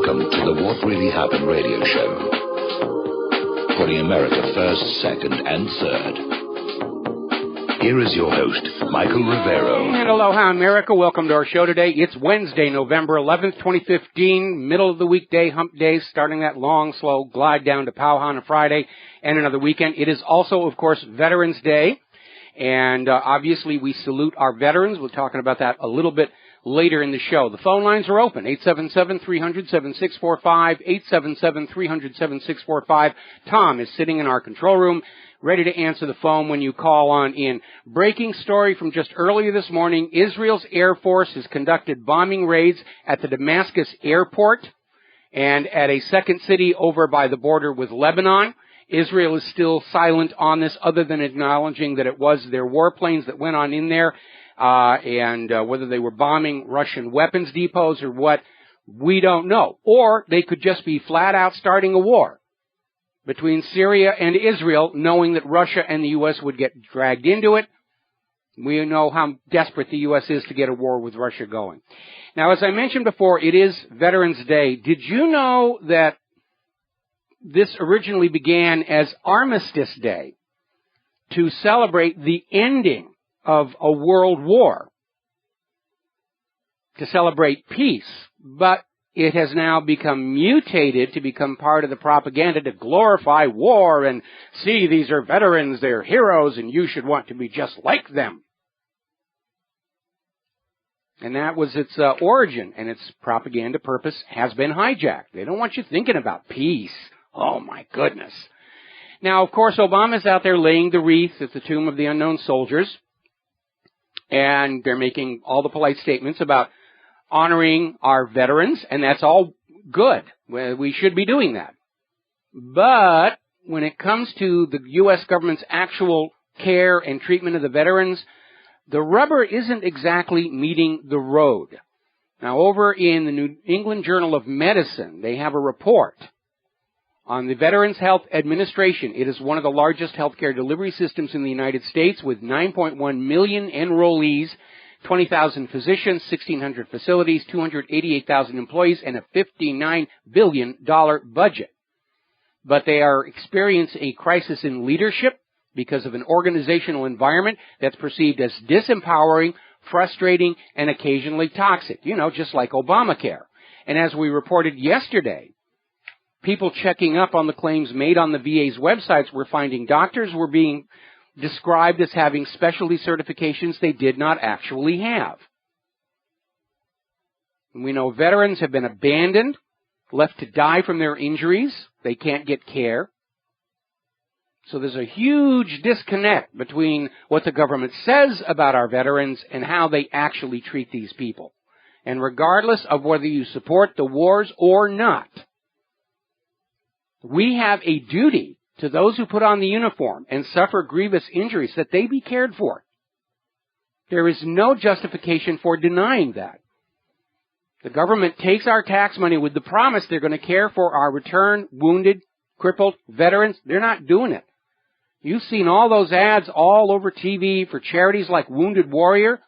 Welcome to the What Really Happened radio show. Putting America first, second, and third. Here is your host, Michael Rivero. And aloha, America. Welcome to our show today. It's Wednesday, November 11th, 2015, middle of the weekday, hump day, starting that long, slow glide down to Pauha on a Friday and another weekend. It is also, of course, Veterans Day. And obviously, we salute our veterans. We're talking about that a little bit later in the show. The phone lines are open, 877-300-7645, 877-300-7645. Tom is sitting in our control room, ready to answer the phone when you call on in. Breaking story from just earlier this morning, Israel's Air Force has conducted bombing raids at the Damascus airport and at a second city over by the border with Lebanon. Israel is still silent on this other than acknowledging that it was their warplanes that went on in there, and whether they were bombing Russian weapons depots or what, we don't know. Or they could just be flat out starting a war between Syria and Israel, knowing that Russia and the U.S. would get dragged into it. We know how desperate the U.S. is to get a war with Russia going. Now, as I mentioned before, it is Veterans Day. Did you know that this originally began as Armistice Day to celebrate the ending of a world war, to celebrate peace, but it has now become mutated to become part of the propaganda to glorify war and see, these are veterans, they're heroes, and you should want to be just like them. And that was its origin, and its propaganda purpose has been hijacked. They don't want you thinking about peace. Oh, my goodness. Now, of course, Obama's out there laying the wreath at the Tomb of the Unknown Soldiers, and they're making all the polite statements about honoring our veterans, and that's all good. We should be doing that. But when it comes to the U.S. government's actual care and treatment of the veterans, the rubber isn't exactly meeting the road. Now, over in the New England Journal of Medicine, they have a report on the Veterans Health Administration. It is one of the largest healthcare delivery systems in the United States with 9.1 million enrollees, 20,000 physicians, 1,600 facilities, 288,000 employees, and a $59 billion budget. But they are experiencing a crisis in leadership because of an organizational environment that's perceived as disempowering, frustrating, and occasionally toxic. You know, just like Obamacare. And as we reported yesterday, people checking up on the claims made on the VA's websites were finding doctors were being described as having specialty certifications they did not actually have. And we know veterans have been abandoned, left to die from their injuries. They can't get care. So there's a huge disconnect between what the government says about our veterans and how they actually treat these people. And regardless of whether you support the wars or not, we have a duty to those who put on the uniform and suffer grievous injuries that they be cared for. There is no justification for denying that. The government takes our tax money with the promise they're going to care for our returned, wounded, crippled veterans. They're not doing it. You've seen all those ads all over TV for charities like Wounded Warrior.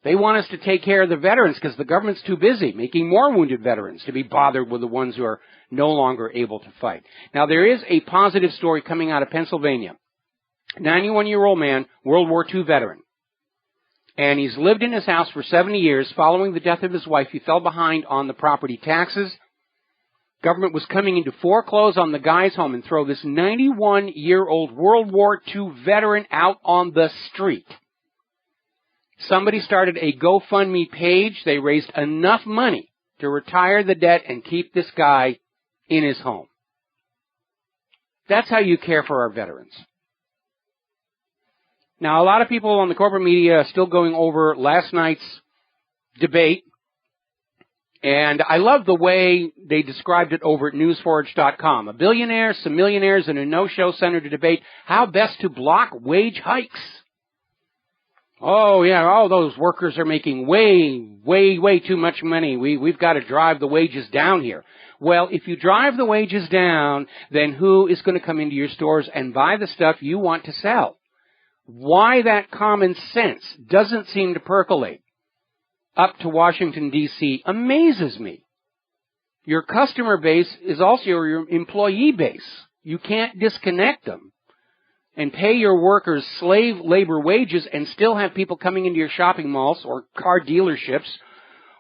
They want us to take care of the veterans because the government's too busy making more wounded veterans to be bothered with the ones who are no longer able to fight. Now, there is a positive story coming out of Pennsylvania. 91-year-old man, World War II veteran. And he's lived in his house for 70 years. Following the death of his wife, he fell behind on the property taxes. Government was coming in to foreclose on the guy's home and throw this 91-year-old World War II veteran out on the street. Somebody started a GoFundMe page. They raised enough money to retire the debt and keep this guy in his home. That's how you care for our veterans. Now, a lot of people on the corporate media are still going over last night's debate, and I love the way they described it over at newsforge.com. A billionaire, some millionaires, and a no-show center to debate how best to block wage hikes. Oh, yeah, all those workers are making way too much money. We've got to drive the wages down here. Well, if you drive the wages down, then who is going to come into your stores and buy the stuff you want to sell? Why that common sense doesn't seem to percolate up to Washington, D.C. amazes me. Your customer base is also your employee base. You can't disconnect them and pay your workers slave labor wages and still have people coming into your shopping malls or car dealerships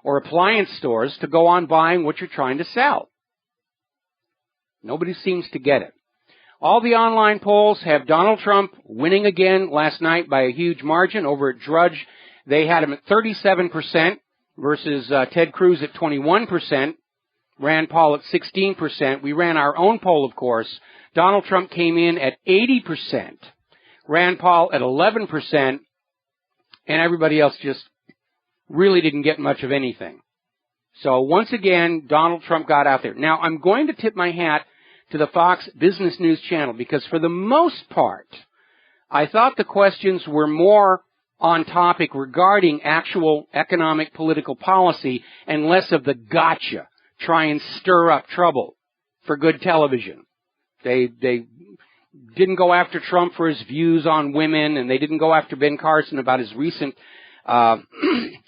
or appliance stores to go on buying what you're trying to sell. Nobody seems to get it. All the online polls have Donald Trump winning again last night by a huge margin. Over at Drudge, they had him at 37% versus Ted Cruz at 21%. Rand Paul at 16%. We ran our own poll, of course. Donald Trump came in at 80%. Rand Paul at 11%. And everybody else just really didn't get much of anything. So once again, Donald Trump got out there. Now, I'm going to tip my hat to the Fox Business News channel because for the most part, I thought the questions were more on topic regarding actual economic political policy and less of the gotcha. Try and stir up trouble for good television. They didn't go after Trump for his views on women, and they didn't go after Ben Carson about his recent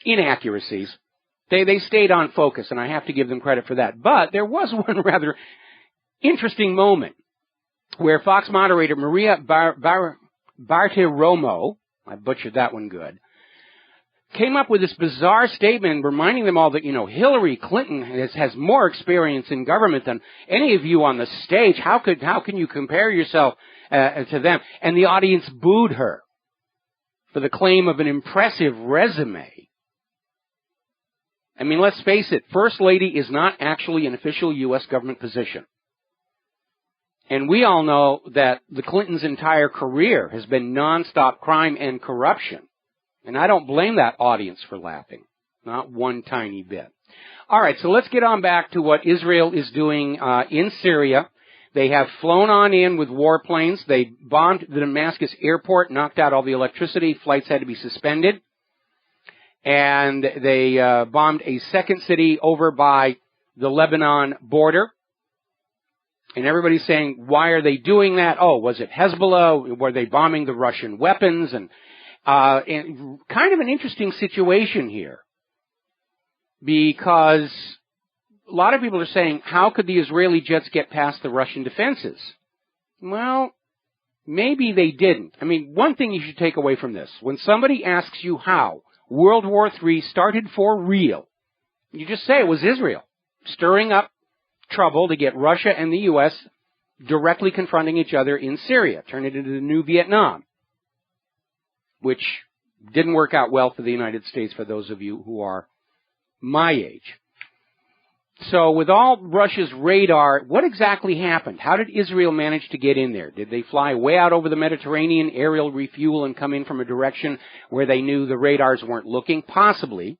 inaccuracies. They stayed on focus, and I have to give them credit for that. But there was one rather interesting moment where Fox moderator Maria Bartiromo, I butchered that one good, came up with this bizarre statement reminding them all that, Hillary Clinton has more experience in government than any of you on the stage. How can you compare yourself to them? And the audience booed her for the claim of an impressive resume. I mean, let's face it, First Lady is not actually an official U.S. government position. And we all know that the Clintons' entire career has been nonstop crime and corruption. And I don't blame that audience for laughing. Not one tiny bit. All right, so let's get on back to what Israel is doing in Syria. They have flown on in with warplanes. They bombed the Damascus airport, knocked out all the electricity. Flights had to be suspended. And they bombed a second city over by the Lebanon border. And everybody's saying, why are they doing that? Oh, was it Hezbollah? Were they bombing the Russian weapons? And kind of an interesting situation here, because a lot of people are saying, how could the Israeli jets get past the Russian defenses? Well, maybe they didn't. I mean, one thing you should take away from this, when somebody asks you how World War III started for real, you just say it was Israel, stirring up trouble to get Russia and the U.S. directly confronting each other in Syria, turn it into the new Vietnam, which didn't work out well for the United States, for those of you who are my age. So with all Russia's radar, what exactly happened? How did Israel manage to get in there? Did they fly way out over the Mediterranean, aerial refuel, and come in from a direction where they knew the radars weren't looking? Possibly.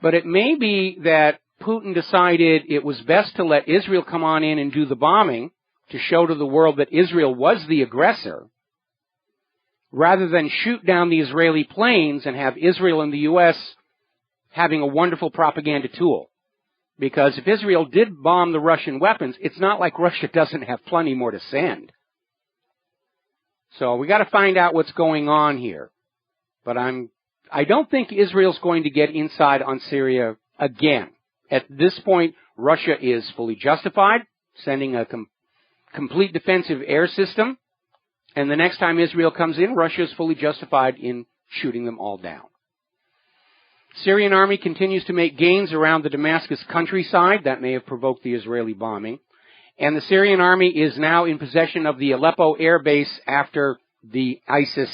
But it may be that Putin decided it was best to let Israel come on in and do the bombing to show to the world that Israel was the aggressor, rather than shoot down the Israeli planes and have Israel and the U.S. having a wonderful propaganda tool. Because if Israel did bomb the Russian weapons, it's not like Russia doesn't have plenty more to send. So we got to find out what's going on here. But I don't think Israel's going to get inside on Syria again. At this point, Russia is fully justified, sending a complete defensive air system. And the next time Israel comes in, Russia is fully justified in shooting them all down. Syrian army continues to make gains around the Damascus countryside. That may have provoked the Israeli bombing. And the Syrian army is now in possession of the Aleppo air base after the ISIS,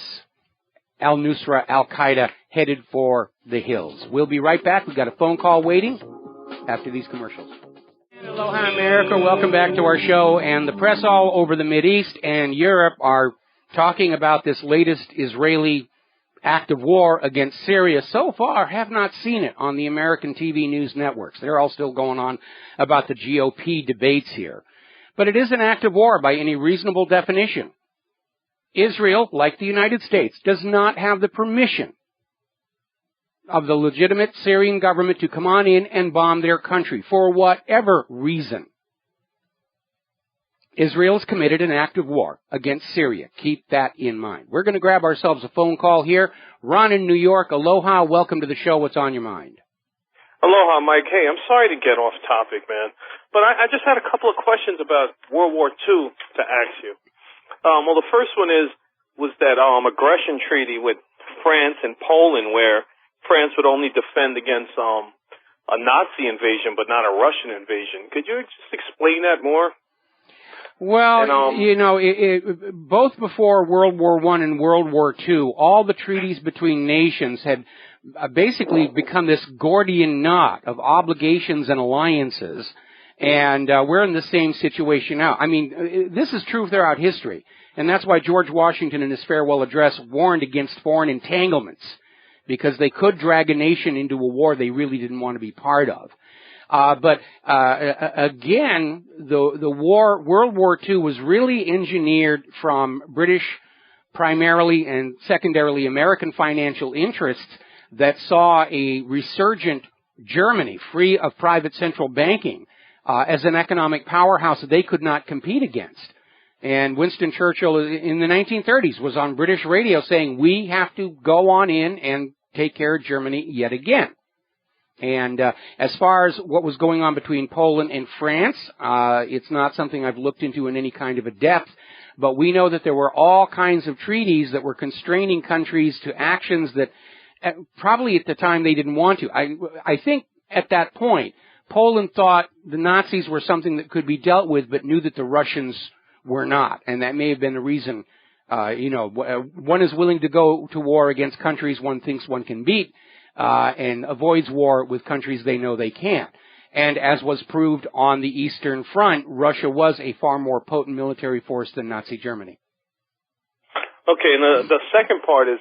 al-Nusra, al-Qaeda headed for the hills. We'll be right back. We've got a phone call waiting after these commercials. Aloha, America. Welcome back to our show. And the press all over the Mideast and Europe are talking about this latest Israeli act of war against Syria. So far, have not seen it on the American TV news networks. They're all still going on about the GOP debates here. But it is an act of war by any reasonable definition. Israel, like the United States, does not have the permission of the legitimate Syrian government to come on in and bomb their country for whatever reason. Israel has committed an act of war against Syria. Keep that in mind. We're going to grab ourselves a phone call here. Ron in New York, aloha, welcome to the show. What's on your mind? Aloha, Mike. Hey, I'm sorry to get off topic, man, but I just had a couple of questions about World War II to ask you. Well, the first one was that aggression treaty with France and Poland, where France would only defend against a Nazi invasion, but not a Russian invasion. Could you just explain that more? Well, both before World War I and World War II, all the treaties between nations had basically become this Gordian knot of obligations and alliances, and we're in the same situation now. I mean, this is true throughout history, and that's why George Washington in his farewell address warned against foreign entanglements, because they could drag a nation into a war they really didn't want to be part of. But again, World War II was really engineered from British primarily and secondarily American financial interests that saw a resurgent Germany, free of private central banking, as an economic powerhouse that they could not compete against. And Winston Churchill in the 1930s was on British radio saying, we have to go on in and take care of Germany yet again. And as far as what was going on between Poland and France, it's not something I've looked into in any kind of a depth, but we know that there were all kinds of treaties that were constraining countries to actions that probably at the time they didn't want to. I think at that point, Poland thought the Nazis were something that could be dealt with, but knew that the Russians were not, and that may have been the reason. One is willing to go to war against countries one thinks one can beat, and avoids war with countries they know they can't. And as was proved on the Eastern Front, Russia was a far more potent military force than Nazi Germany. Okay, and the second part is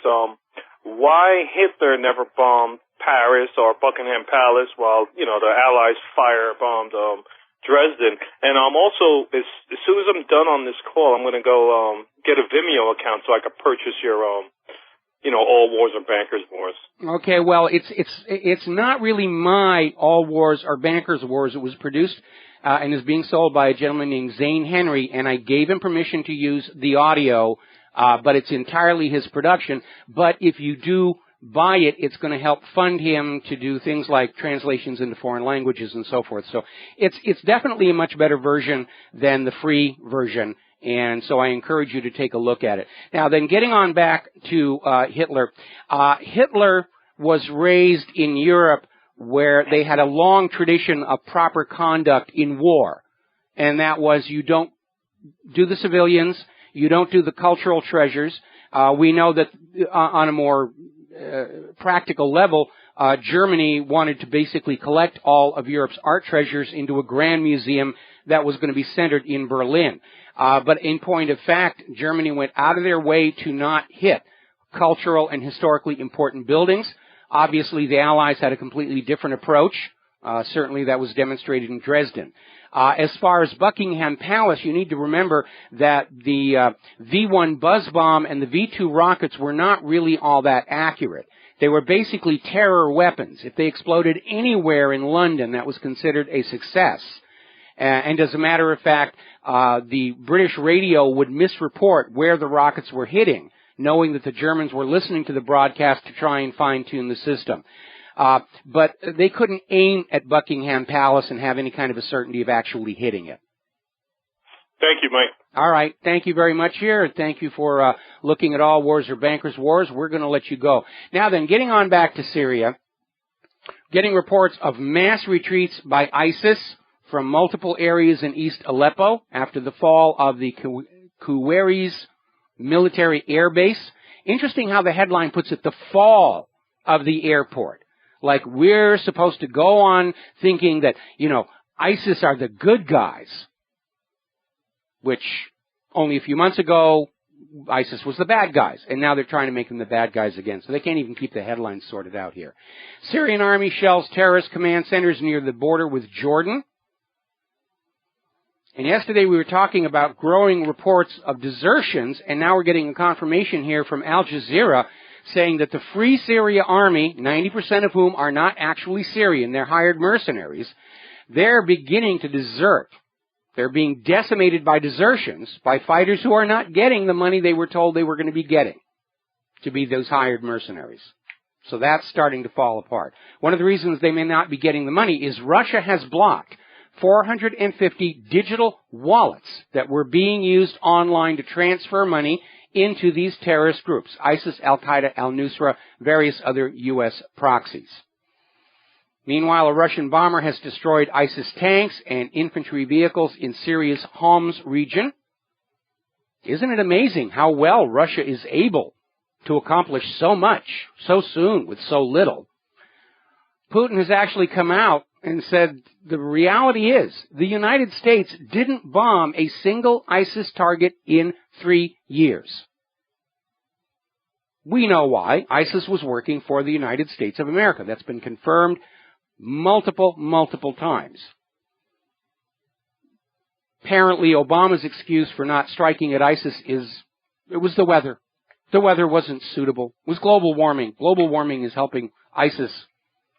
why Hitler never bombed Paris or Buckingham Palace while, the Allies firebombed Dresden. And also, as soon as I'm done on this call, I'm going to go get a Vimeo account so I can purchase your All Wars Are Bankers Wars. Okay, well, it's not really my All Wars Are Bankers Wars. It was produced and is being sold by a gentleman named Zane Henry, and I gave him permission to use the audio, but it's entirely his production. But if you do buy it, it's going to help fund him to do things like translations into foreign languages and so forth. So it's definitely a much better version than the free version. And so I encourage you to take a look at it. Now then, getting on back to Hitler. Hitler was raised in Europe where they had a long tradition of proper conduct in war. And that was you don't do the civilians, you don't do the cultural treasures. We know that on a more practical level, Germany wanted to basically collect all of Europe's art treasures into a grand museum that was going to be centered in Berlin. But in point of fact, Germany went out of their way to not hit cultural and historically important buildings. Obviously, the Allies had a completely different approach. Certainly that was demonstrated in Dresden. As far as Buckingham Palace, you need to remember that the V-1 buzz bomb and the V-2 rockets were not really all that accurate. They were basically terror weapons. If they exploded anywhere in London, that was considered a success. And as a matter of fact, the British radio would misreport where the rockets were hitting, knowing that the Germans were listening to the broadcast to try and fine-tune the system. But they couldn't aim at Buckingham Palace and have any kind of a certainty of actually hitting it. Thank you, Mike. All right. Thank you very much here. Thank you for looking at All Wars Are Bankers Wars. We're going to let you go. Now then, getting on back to Syria, getting reports of mass retreats by ISIS from multiple areas in East Aleppo after the fall of the Kuwairis military air base. Interesting how the headline puts it, the fall of the airport. Like we're supposed to go on thinking that, ISIS are the good guys, which only a few months ago, ISIS was the bad guys, and now they're trying to make them the bad guys again, so they can't even keep the headlines sorted out here. Syrian army shells terrorist command centers near the border with Jordan. And yesterday we were talking about growing reports of desertions, and now we're getting a confirmation here from Al Jazeera saying that the Free Syria Army, 90% of whom are not actually Syrian, they're hired mercenaries, they're beginning to desert. They're being decimated by desertions by fighters who are not getting the money they were told they were going to be getting to be those hired mercenaries. So that's starting to fall apart. One of the reasons they may not be getting the money is Russia has blocked 450 digital wallets that were being used online to transfer money into these terrorist groups, ISIS, Al-Qaeda, Al-Nusra, various other U.S. proxies. Meanwhile, a Russian bomber has destroyed ISIS tanks and infantry vehicles in Syria's Homs region. Isn't it amazing how well Russia is able to accomplish so much so soon with so little? Putin has actually come out and said the reality is the United States didn't bomb a single ISIS target in 3 years. We know why. ISIS was working for the United States of America. That's been confirmed multiple times. Apparently, Obama's excuse for not striking at ISIS it was the weather. The weather wasn't suitable. It was global warming. Global warming is helping ISIS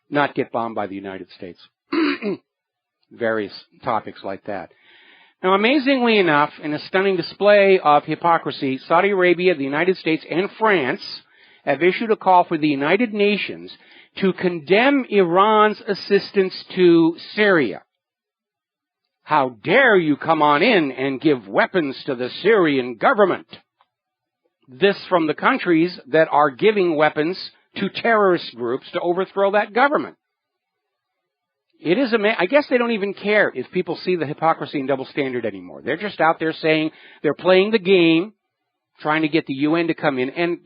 not get bombed by the United States. Various topics like that. Now, amazingly enough, in a stunning display of hypocrisy, Saudi Arabia, the United States, and France have issued a call for the United Nations to condemn Iran's assistance to Syria. How dare you come on in and give weapons to the Syrian government? This from the countries that are giving weapons to terrorist groups to overthrow that government. It is I guess they don't even care if people see the hypocrisy and double standard anymore. They're just out there saying they're playing the game, trying to get the UN to come in. And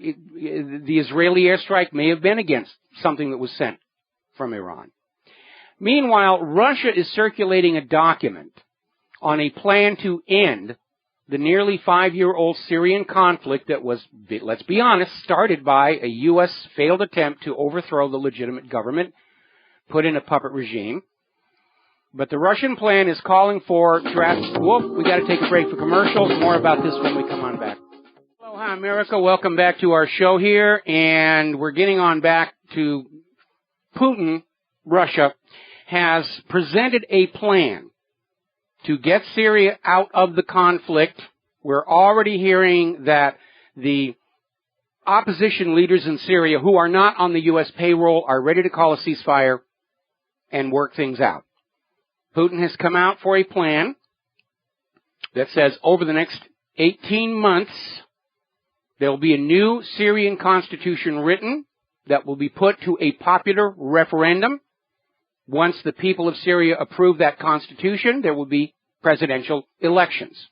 the Israeli airstrike may have been against something that was sent from Iran. Meanwhile, Russia is circulating a document on a plan to end the nearly 5-year-old Syrian conflict that was, let's be honest, started by a U.S. failed attempt to overthrow the legitimate government, put in a puppet regime. But the Russian plan is calling for drastic... Whoop, we got to take a break for commercials. More about this when we come on back. Hello, hi, America. Welcome back to our show here. And we're getting on back to Putin. Russia has presented a plan to get Syria out of the conflict. We're already hearing that the opposition leaders in Syria who are not on the U.S. payroll are ready to call a ceasefire and work things out. Putin has come out for a plan that says over the next 18 months, there will be a new Syrian constitution written that will be put to a popular referendum. Once the people of Syria approve that constitution, there will be presidential elections.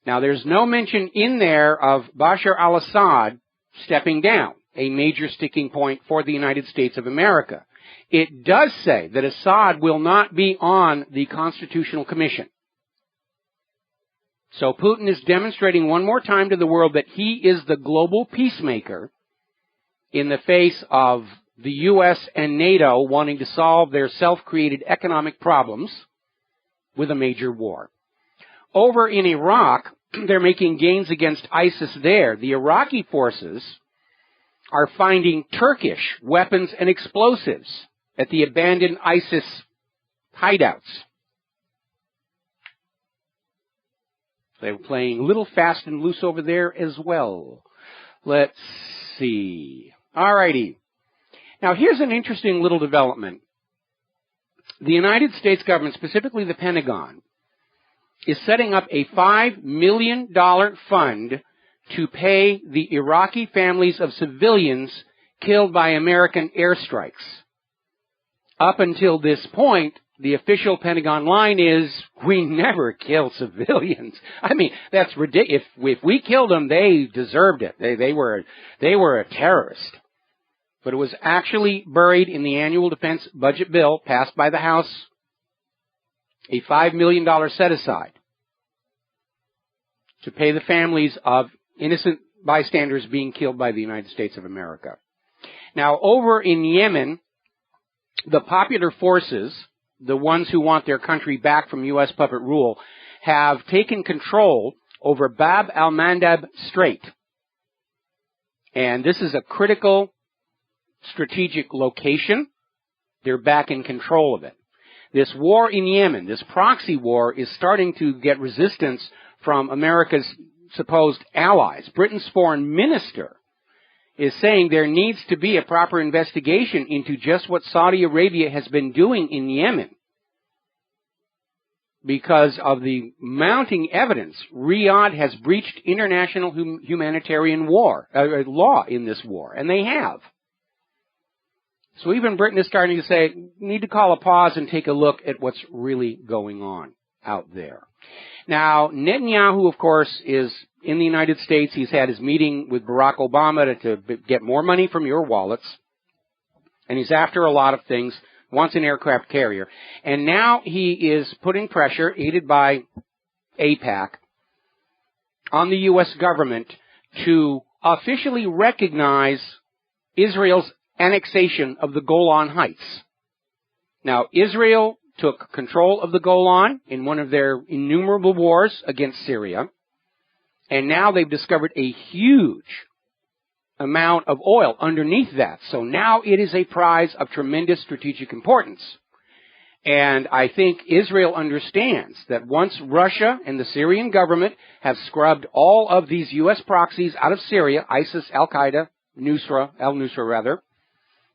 Now, there's no mention in there of Bashar al-Assad stepping down, a major sticking point for the United States of America. It does say that Assad will not be on the Constitutional Commission. So Putin is demonstrating one more time to the world that he is the global peacemaker in the face of the U.S. and NATO wanting to solve their self-created economic problems with a major war. Over in Iraq, they're making gains against ISIS there. The Iraqi forces are finding Turkish weapons and explosives at the abandoned ISIS hideouts. They're playing a little fast and loose over there as well. Let's see. Alrighty. Now here's an interesting little development. The United States government, specifically the Pentagon, is setting up a $5 million fund to pay the Iraqi families of civilians killed by American airstrikes. Up until this point, the official Pentagon line is, we never kill civilians. I mean, that's ridiculous. If we killed them, they deserved it. They were a terrorist. But it was actually buried in the annual defense budget bill passed by the House, a $5 million set-aside to pay the families of innocent bystanders being killed by the United States of America. Now, over in Yemen, the popular forces, the ones who want their country back from U.S. puppet rule, have taken control over Bab al-Mandab Strait. And this is a critical strategic location. They're back in control of it. This war in Yemen, this proxy war, is starting to get resistance from America's supposed allies. Britain's foreign minister is saying there needs to be a proper investigation into just what Saudi Arabia has been doing in Yemen. Because of the mounting evidence, Riyadh has breached international humanitarian law in this war, and they have. So even Britain is starting to say, need to call a pause and take a look at what's really going on out there. Now, Netanyahu, of course, is in the United States. He's had his meeting with Barack Obama to get more money from your wallets, and he's after a lot of things. Wants an aircraft carrier. And now he is putting pressure, aided by AIPAC, on the U.S. government to officially recognize Israel's annexation of the Golan Heights. Now, Israel took control of the Golan in one of their innumerable wars against Syria, and now they've discovered a huge amount of oil underneath that. So now it is a prize of tremendous strategic importance. And I think Israel understands that once Russia and the Syrian government have scrubbed all of these U.S. proxies out of Syria, ISIS, Al-Qaeda, al-Nusra,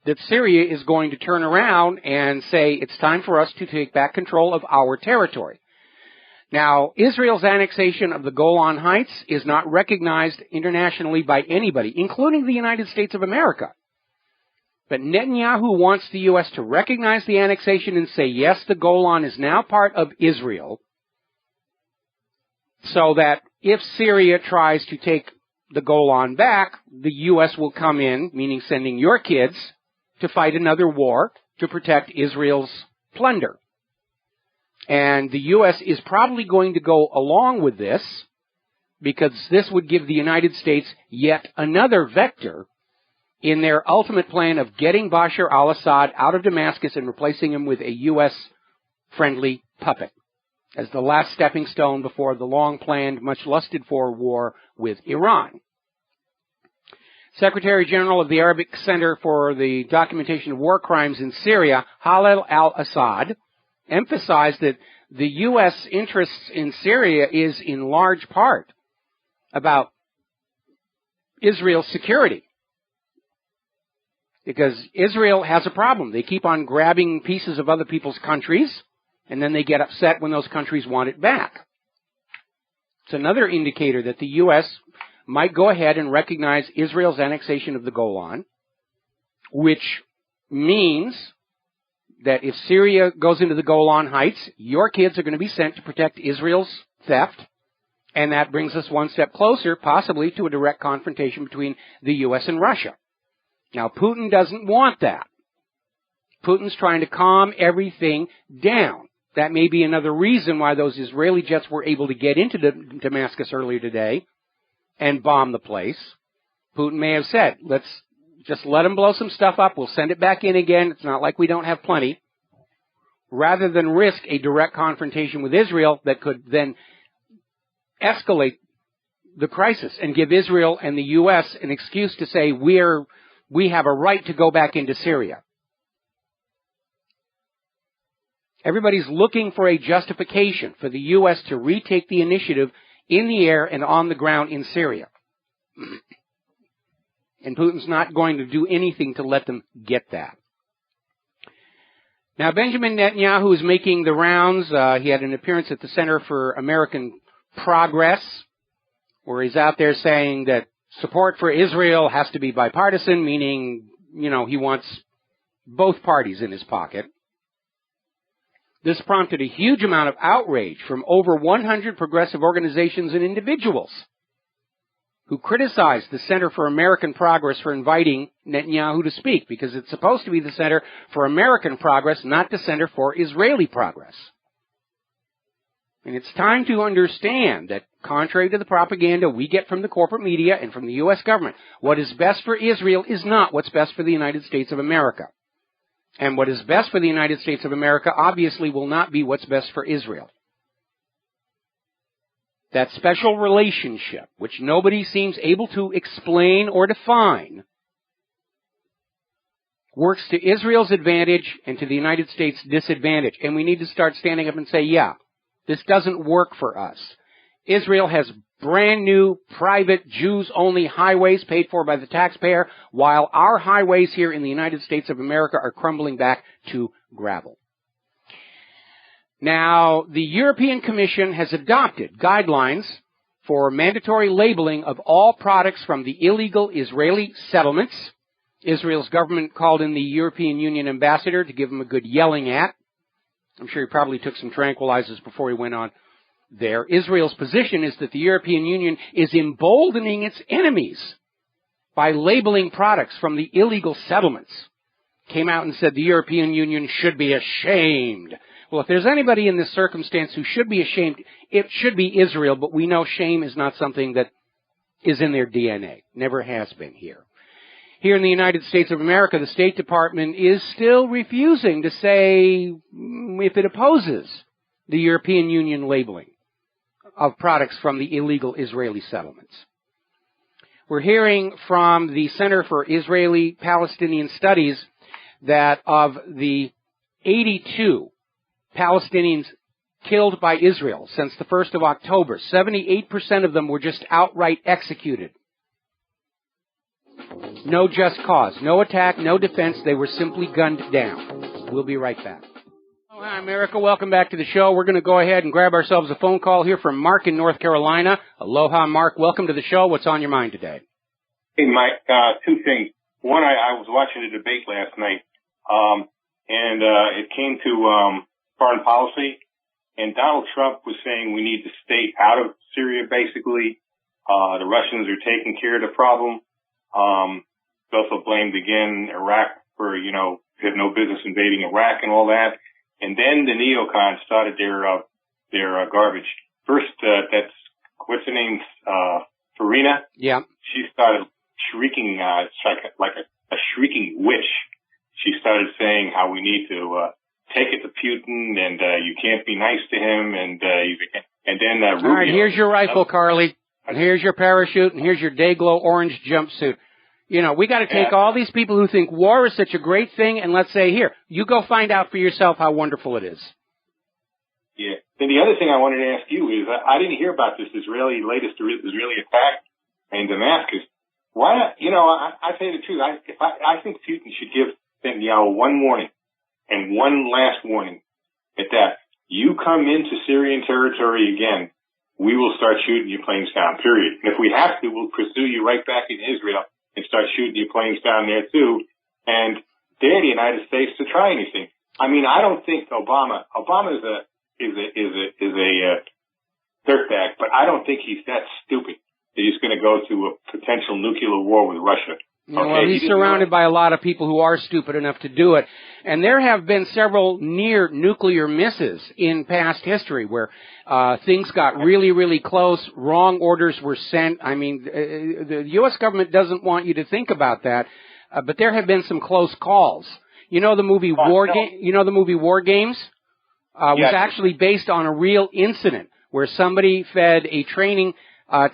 that Syria is going to turn around and say it's time for us to take back control of our territory. Now, Israel's annexation of the Golan Heights is not recognized internationally by anybody, including the United States of America. But Netanyahu wants the U.S. to recognize the annexation and say, yes, the Golan is now part of Israel, so that if Syria tries to take the Golan back, the U.S. will come in, meaning sending your kids to fight another war to protect Israel's plunder. And the U.S. is probably going to go along with this because this would give the United States yet another vector in their ultimate plan of getting Bashar al-Assad out of Damascus and replacing him with a U.S.-friendly puppet as the last stepping stone before the long-planned, much lusted-for war with Iran. Secretary General of the Arabic Center for the Documentation of War Crimes in Syria, Halal al-Assad, emphasized that the U.S. interests in Syria is in large part about Israel's security. Because Israel has a problem. They keep on grabbing pieces of other people's countries, and then they get upset when those countries want it back. It's another indicator that the U.S. might go ahead and recognize Israel's annexation of the Golan, which means that if Syria goes into the Golan Heights, your kids are going to be sent to protect Israel's theft, and that brings us one step closer, possibly, to a direct confrontation between the U.S. and Russia. Now, Putin doesn't want that. Putin's trying to calm everything down. That may be another reason why those Israeli jets were able to get into Damascus earlier today and bomb the place. Putin may have said, let's just let them blow some stuff up. We'll send it back in again. It's not like we don't have plenty. Rather than risk a direct confrontation with Israel that could then escalate the crisis and give Israel and the U.S. an excuse to say we have a right to go back into Syria. Everybody's looking for a justification for the U.S. to retake the initiative in the air and on the ground in Syria. And Putin's not going to do anything to let them get that. Now, Benjamin Netanyahu is making the rounds. He had an appearance at the Center for American Progress, where he's out there saying that support for Israel has to be bipartisan, meaning, he wants both parties in his pocket. This prompted a huge amount of outrage from over 100 progressive organizations and individuals who criticized the Center for American Progress for inviting Netanyahu to speak, because it's supposed to be the Center for American Progress, not the Center for Israeli Progress. And it's time to understand that, contrary to the propaganda we get from the corporate media and from the U.S. government, what is best for Israel is not what's best for the United States of America. And what is best for the United States of America obviously will not be what's best for Israel. That special relationship, which nobody seems able to explain or define, works to Israel's advantage and to the United States' disadvantage. And we need to start standing up and say, yeah, this doesn't work for us. Israel has brand new, private, Jews-only highways paid for by the taxpayer, while our highways here in the United States of America are crumbling back to gravel. Now, the European Commission has adopted guidelines for mandatory labeling of all products from the illegal Israeli settlements. Israel's government called in the European Union ambassador to give him a good yelling at. I'm sure he probably took some tranquilizers before he went on there. Israel's position is that the European Union is emboldening its enemies by labeling products from the illegal settlements. Came out and said the European Union should be ashamed. Well, if there's anybody in this circumstance who should be ashamed, it should be Israel, but we know shame is not something that is in their DNA. Never has been here. Here in the United States of America, the State Department is still refusing to say if it opposes the European Union labeling of products from the illegal Israeli settlements. We're hearing from the Center for Israeli-Palestinian Studies that of the 82 Palestinians killed by Israel since the 1st of October, 78% of them were just outright executed. No just cause, no attack, no defense. They were simply gunned down. We'll be right back. Oh, hi, America. Welcome back to the show. We're going to go ahead and grab ourselves a phone call here from Mark in North Carolina. Aloha, Mark. Welcome to the show. What's on your mind today? Hey, Mike. Two things. One, I was watching a debate last night, and it came to foreign policy, and Donald Trump was saying we need to stay out of Syria, basically. The Russians are taking care of the problem. He also blamed again Iraq for, had no business invading Iraq and all that. And then the neocons started their garbage. First, that's, what's her name? Farina? Yeah. She started shrieking, like a shrieking witch. She started saying how we need to, take it to Putin and, you can't be nice to him and then, Rubio. All right, here's your rifle, Carly. And here's your parachute, and here's your Dayglow orange jumpsuit. We got to take all these people who think war is such a great thing, and let's say, here, you go find out for yourself how wonderful it is. Yeah. And the other thing I wanted to ask you is, I didn't hear about this latest Israeli attack in Damascus. Why, I tell you the truth, I think Putin should give Netanyahu one warning and one last warning at that. You come into Syrian territory again, we will start shooting your planes down, period. And if we have to, we'll pursue you right back in Israel and start shooting your planes down there too. And dare the United States to try anything. I mean, I don't think Obama is a dirtbag, but I don't think he's that stupid that he's going to go to a potential nuclear war with Russia. Well, he's surrounded by a lot of people who are stupid enough to do it. And there have been several near nuclear misses in past history where things got really, really close, wrong orders were sent. I mean, the U.S. government doesn't want you to think about that, but there have been some close calls. You know the movie War Games? Was actually based on a real incident where somebody fed a training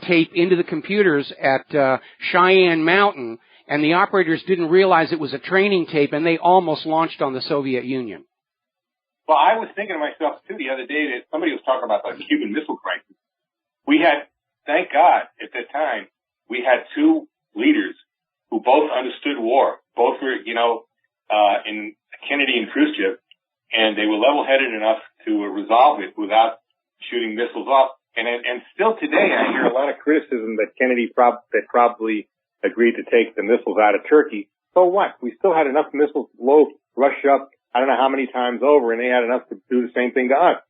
tape into the computers at Cheyenne Mountain, and the operators didn't realize it was a training tape, and they almost launched on the Soviet Union. Well, I was thinking to myself, too, the other day that somebody was talking about the Cuban Missile Crisis. We had, thank God, at that time, we had two leaders who both understood war. Both were, in Kennedy and Khrushchev, and they were level-headed enough to resolve it without shooting missiles off. And still today, I hear a lot of criticism that Kennedy probably agreed to take the missiles out of Turkey. So what? We still had enough missiles blow Russia up, I don't know how many times over, and they had enough to do the same thing to us.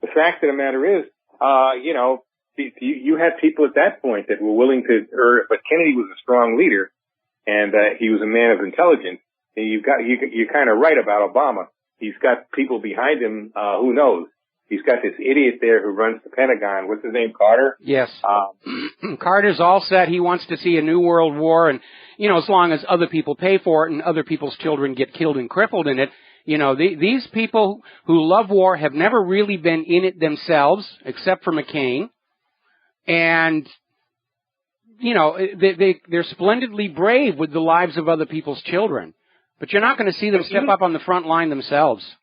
The fact of the matter is, you had people at that point that were willing to, but Kennedy was a strong leader, and he was a man of intelligence. And you're kind of right about Obama. He's got people behind him, who knows? He's got this idiot there who runs the Pentagon. What's his name, Carter? Yes. Carter's all set. He wants to see a new world war, and, as long as other people pay for it and other people's children get killed and crippled in it, these people who love war have never really been in it themselves, except for McCain. And, they're splendidly brave with the lives of other people's children. But you're not going to see them step up on the front line themselves.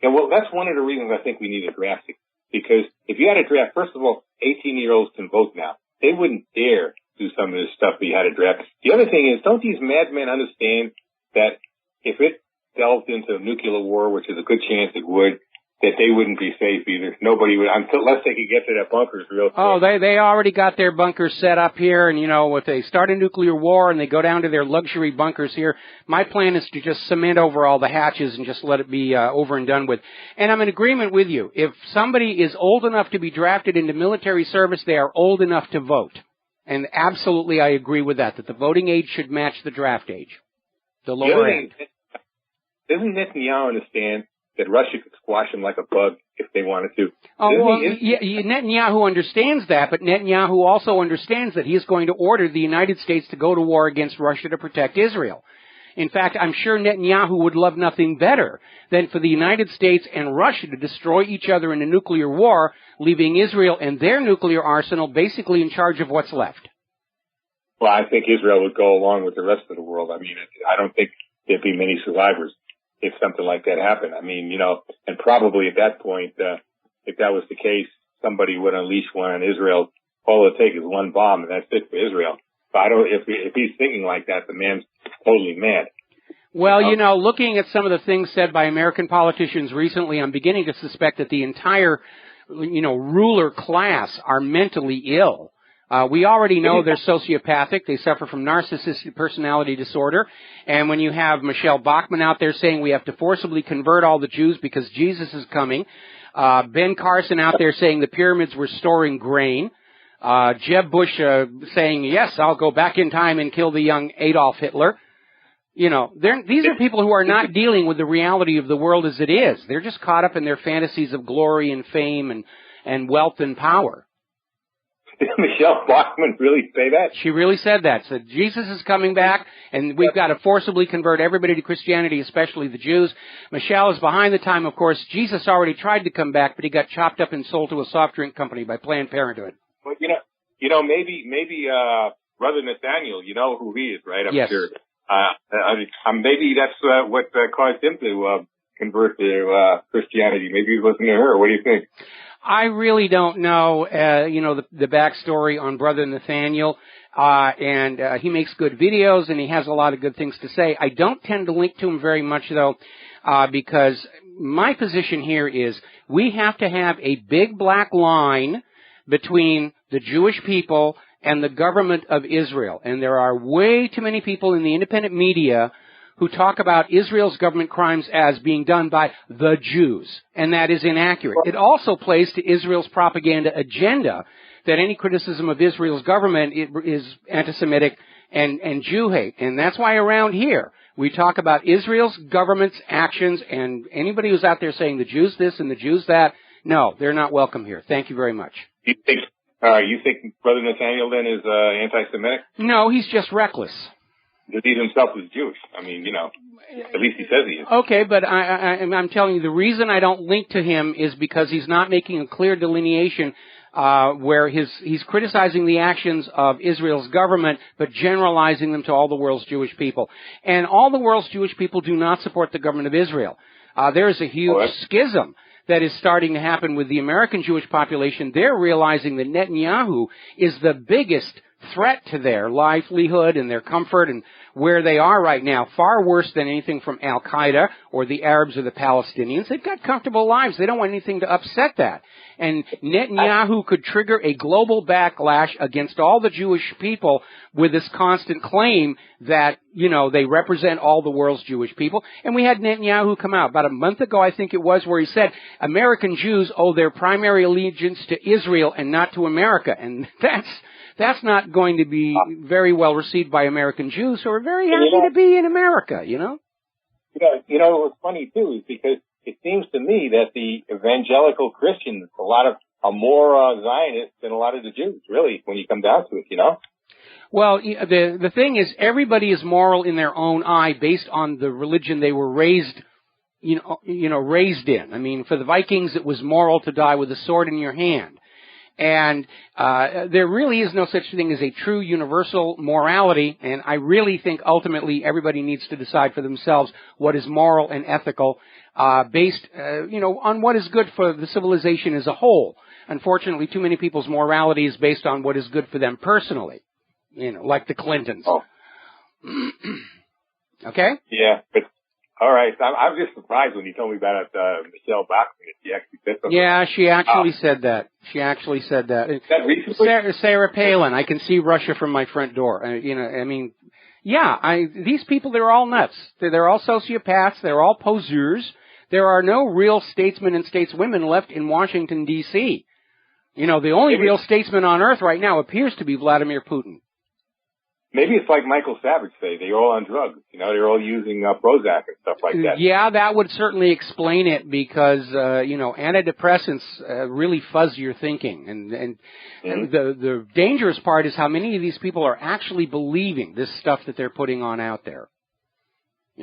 Yeah, well, that's one of the reasons I think we need a draft. Because if you had a draft, first of all, 18-year-olds can vote now. They wouldn't dare do some of this stuff we had to draft. The other thing is, don't these madmen understand that if it delved into nuclear war, which is a good chance it would, that they wouldn't be safe either. Nobody would, unless they could get to their bunkers real quick. Oh, they already got their bunkers set up here, and, you know, if they start a nuclear war and they go down to their luxury bunkers here, my plan is to just cement over all the hatches and just let it be over and done with. And I'm in agreement with you. If somebody is old enough to be drafted into military service, they are old enough to vote. And absolutely I agree with that the voting age should match the draft age, the lower end. Doesn't Netanyahu understand that Russia could squash him like a bug if they wanted to? Oh, well, Netanyahu understands that, but Netanyahu also understands that he is going to order the United States to go to war against Russia to protect Israel. In fact, I'm sure Netanyahu would love nothing better than for the United States and Russia to destroy each other in a nuclear war, leaving Israel and their nuclear arsenal basically in charge of what's left. Well, I think Israel would go along with the rest of the world. I mean, I don't think there'd be many survivors if something like that happened. I mean, you know, and probably at that point, if that was the case, somebody would unleash one on Israel. All it takes is one bomb, and that's it for Israel. So if he's thinking like that, the man's totally mad. Well, you know, looking at some of the things said by American politicians recently, I'm beginning to suspect that the entire, you know, ruler class are mentally ill. We already know they're sociopathic. They suffer from narcissistic personality disorder. And when you have Michelle Bachmann out there saying we have to forcibly convert all the Jews because Jesus is coming, Ben Carson out there saying the pyramids were storing grain, Jeb Bush saying, yes, I'll go back in time and kill the young Adolf Hitler. You know, these are people who are not dealing with the reality of the world as it is. They're just caught up in their fantasies of glory and fame and wealth and power. Did Michelle Bachmann really say that? She really said that. Said Jesus is coming back, and we've got to forcibly convert everybody to Christianity, especially the Jews. Michelle is behind the time, of course. Jesus already tried to come back, but he got chopped up and sold to a soft drink company by Planned Parenthood. Well, maybe Brother Nathaniel, you know who he is, right? I'm yes. sure. Maybe that's what caused him to convert to Christianity. Maybe it wasn't her. What do you think? I really don't know, the backstory on Brother Nathaniel, and he makes good videos and he has a lot of good things to say. I don't tend to link to him very much though, because my position here is we have to have a big black line between the Jewish people and the government of Israel. And there are way too many people in the independent media who talk about Israel's government crimes as being done by the Jews, and that is inaccurate. It also plays to Israel's propaganda agenda that any criticism of Israel's government is anti-Semitic and Jew hate. And that's why around here we talk about Israel's government's actions, and anybody who's out there saying the Jews this and the Jews that, no, they're not welcome here. Thank you very much. You think Brother Nathaniel then is anti-Semitic? No, he's just reckless. That he himself is Jewish. I mean, at least he says he is. Okay, but I'm telling you, the reason I don't link to him is because he's not making a clear delineation where he's criticizing the actions of Israel's government, but generalizing them to all the world's Jewish people. And all the world's Jewish people do not support the government of Israel. There is a huge schism that is starting to happen with the American Jewish population. They're realizing that Netanyahu is the biggest threat to their livelihood and their comfort and where they are right now, far worse than anything from Al-Qaeda or the Arabs or the Palestinians. They've got comfortable lives. They don't want anything to upset that. And Netanyahu could trigger a global backlash against all the Jewish people with this constant claim that, they represent all the world's Jewish people. And we had Netanyahu come out about a month ago, I think it was, where he said American Jews owe their primary allegiance to Israel and not to America. And that's not going to be very well received by American Jews who are very happy to be in America, What's funny, too, is because it seems to me that the evangelical Christians are more Zionists than a lot of the Jews, really, when you come down to it, Well, the thing is, everybody is moral in their own eye based on the religion they were raised raised in. I mean, for the Vikings, it was moral to die with a sword in your hand. And there really is no such thing as a true universal morality, and I really think ultimately everybody needs to decide for themselves what is moral and ethical based, on what is good for the civilization as a whole. unfortunately, too many people's morality is based on what is good for them personally, like the Clintons. Oh. Okay? Yeah, but all right. I was just surprised when you told me about Michelle Bachman. She actually said something. Yeah, she actually said that. She actually said that. Is that recently? Sarah Palin, I can see Russia from my front door. These people, they're all nuts. They're all sociopaths. They're all poseurs. There are no real statesmen and stateswomen left in Washington, D.C. The only real statesman on earth right now appears to be Vladimir Putin. Maybe it's like Michael Savage say, they're all on drugs. They're all using Prozac and stuff like that. Yeah, that would certainly explain it because, antidepressants really fuzz your thinking. And the dangerous part is how many of these people are actually believing this stuff that they're putting on out there.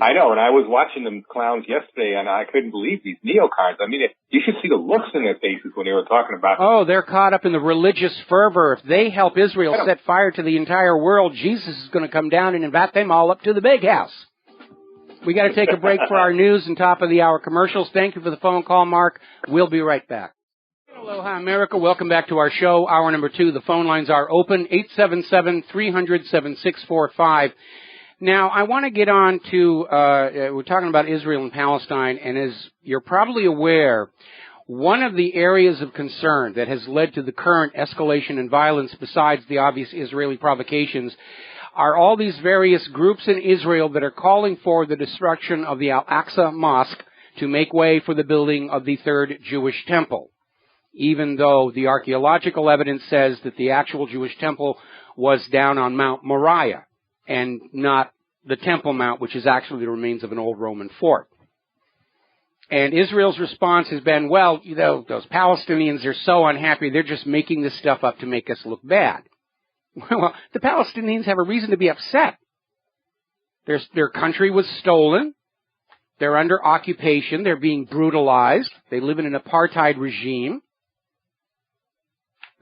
I know, and I was watching them clowns yesterday, and I couldn't believe these neocons. I mean, you should see the looks in their faces when they were talking about... Oh, they're caught up in the religious fervor. If they help Israel set fire to the entire world, Jesus is going to come down and invite them all up to the big house. We got to take a break for our news and top of the hour commercials. Thank you for the phone call, Mark. We'll be right back. Aloha, America. Welcome back to our show. Hour number 2. The phone lines are open, 877-300-7645. Now, I want to get on to, we're talking about Israel and Palestine, and as you're probably aware, one of the areas of concern that has led to the current escalation in violence, besides the obvious Israeli provocations, are all these various groups in Israel that are calling for the destruction of the Al-Aqsa Mosque to make way for the building of the third Jewish temple, even though the archaeological evidence says that the actual Jewish temple was down on Mount Moriah, and not the Temple Mount, which is actually the remains of an old Roman fort. And Israel's response has been, well, those Palestinians are so unhappy, they're just making this stuff up to make us look bad. Well, the Palestinians have a reason to be upset. Their country was stolen. They're under occupation. They're being brutalized. They live in an apartheid regime.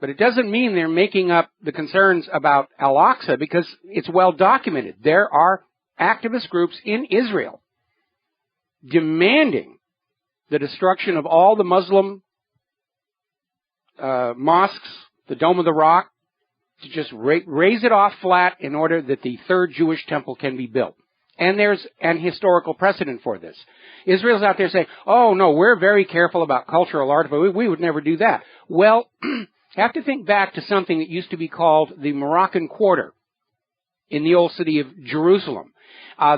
But it doesn't mean they're making up the concerns about Al-Aqsa because it's well documented. There are activist groups in Israel demanding the destruction of all the Muslim mosques, the Dome of the Rock, to just raise it off flat in order that the third Jewish temple can be built. And there's an historical precedent for this. Israel's out there saying, oh, no, we're very careful about cultural art, but we would never do that. Well, have to think back to something that used to be called the Moroccan Quarter in the old city of Jerusalem.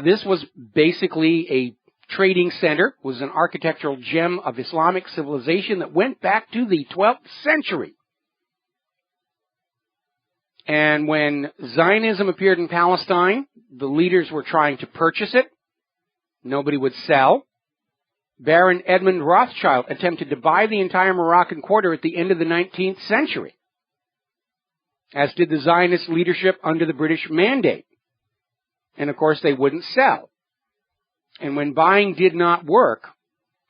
This was basically a trading center, was an architectural gem of Islamic civilization that went back to the 12th century. And when Zionism appeared in Palestine, the leaders were trying to purchase it. Nobody would sell. Baron Edmund Rothschild attempted to buy the entire Moroccan Quarter at the end of the 19th century, as did the Zionist leadership under the British Mandate. And of course, they wouldn't sell. And when buying did not work,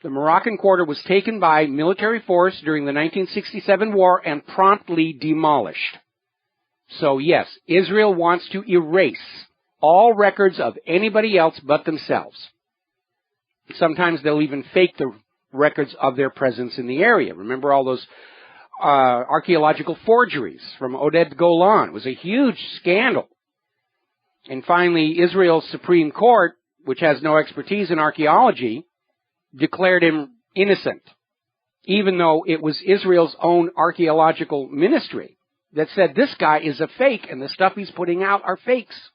the Moroccan Quarter was taken by military force during the 1967 war and promptly demolished. So yes, Israel wants to erase all records of anybody else but themselves. Sometimes they'll even fake the records of their presence in the area. Remember all those archaeological forgeries from Oded Golan? It was a huge scandal. And finally, Israel's Supreme Court, which has no expertise in archaeology, declared him innocent, even though it was Israel's own archaeological ministry that said this guy is a fake and the stuff he's putting out are fakes.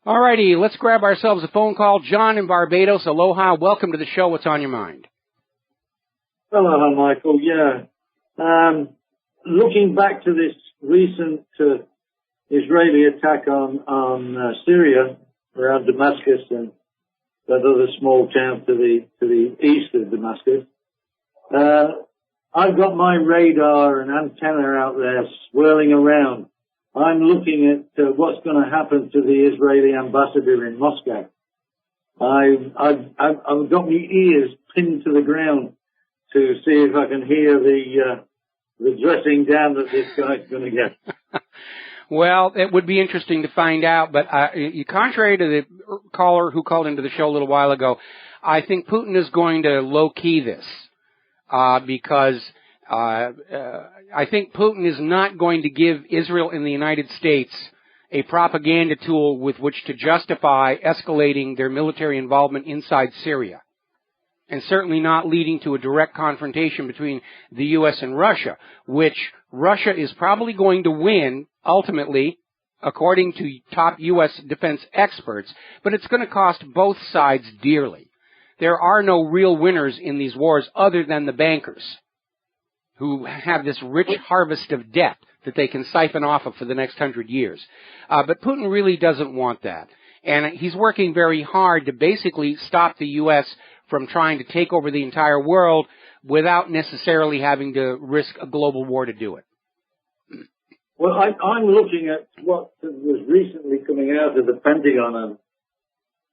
All righty, let's grab ourselves a phone call. John in Barbados, aloha. Welcome to the show. What's on your mind? Hello, Michael. Yeah. Looking back to this recent Israeli attack on Syria, around Damascus and that other small town to the east of Damascus, I've got my radar and antenna out there swirling around. I'm looking at what's going to happen to the Israeli ambassador in Moscow. I've got my ears pinned to the ground to see if I can hear the dressing down that this guy's going to get. Well, it would be interesting to find out, but contrary to the caller who called into the show a little while ago, I think Putin is going to low-key this. because I think Putin is not going to give Israel and the United States a propaganda tool with which to justify escalating their military involvement inside Syria, and certainly not leading to a direct confrontation between the U.S. and Russia, which Russia is probably going to win ultimately, according to top U.S. defense experts, but it's going to cost both sides dearly. There are no real winners in these wars other than the bankers, who have this rich harvest of debt that they can siphon off of for the next 100 years. But Putin really doesn't want that. And he's working very hard to basically stop the U.S. from trying to take over the entire world without necessarily having to risk a global war to do it. Well, I'm looking at what was recently coming out of the Pentagon, and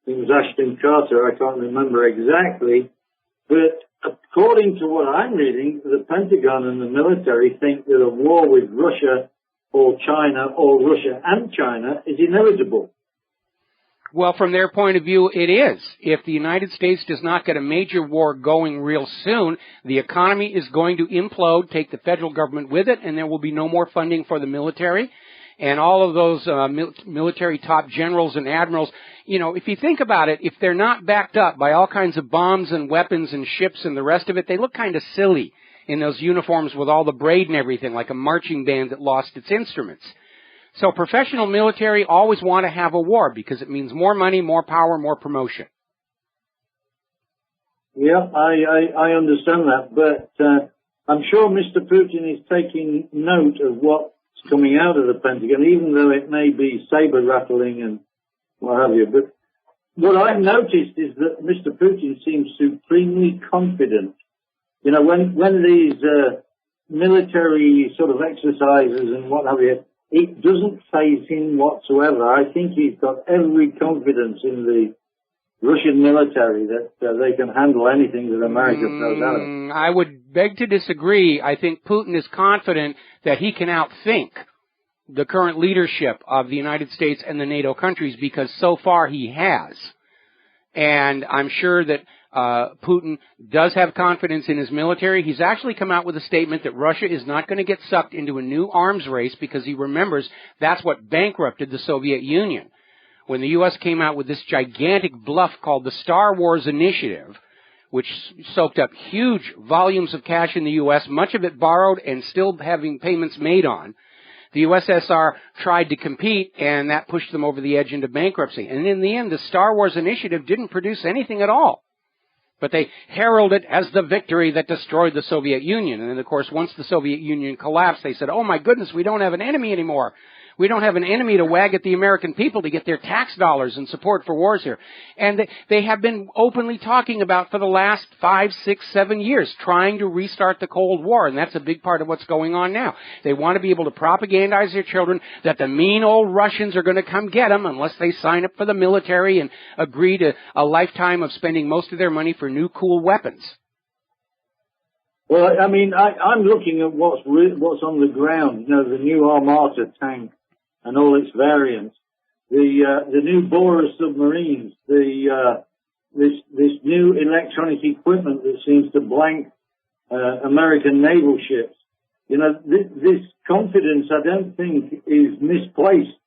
it was Ashton Carter, I can't remember exactly, but according to what I'm reading, the Pentagon and the military think that a war with Russia or China, or Russia and China, is inevitable. Well, from their point of view, it is. If the United States does not get a major war going real soon, the economy is going to implode, take the federal government with it, and there will be no more funding for the military. And all of those military top generals and admirals, you know, if you think about it, if they're not backed up by all kinds of bombs and weapons and ships and the rest of it, they look kind of silly in those uniforms with all the braid and everything, like a marching band that lost its instruments. So professional military always want to have a war because it means more money, more power, more promotion. Yeah, I understand that, but I'm sure Mr. Putin is taking note of what's coming out of the Pentagon, even though it may be saber-rattling and what have you. But what I've noticed is that Mr. Putin seems supremely confident. You know, when these military sort of exercises and what have you, it doesn't faze him whatsoever. I think he's got every confidence in the Russian military that they can handle anything that America throws at them. I would beg to disagree. I think Putin is confident that he can outthink the current leadership of the United States and the NATO countries because so far he has. And I'm sure that Putin does have confidence in his military. He's actually come out with a statement that Russia is not going to get sucked into a new arms race because he remembers that's what bankrupted the Soviet Union. When the U.S. came out with this gigantic bluff called the Star Wars Initiative, which soaked up huge volumes of cash in the U.S., much of it borrowed and still having payments made on, the USSR tried to compete, and that pushed them over the edge into bankruptcy. And in the end, the Star Wars Initiative didn't produce anything at all. But they heralded it as the victory that destroyed the Soviet Union. And then, of course, once the Soviet Union collapsed, they said, oh, my goodness, we don't have an enemy anymore. We don't have an enemy to wag at the American people to get their tax dollars and support for wars here. And they have been openly talking about for the last 5, 6, 7 years, trying to restart the Cold War. And that's a big part of what's going on now. They want to be able to propagandize their children that the mean old Russians are going to come get them unless they sign up for the military and agree to a lifetime of spending most of their money for new cool weapons. Well, I mean, I'm looking at what's on the ground. You know, the new Armata tank and all its variants, the new Borer submarines, this new electronic equipment that seems to blank American naval ships. You know, this confidence, I don't think, is misplaced.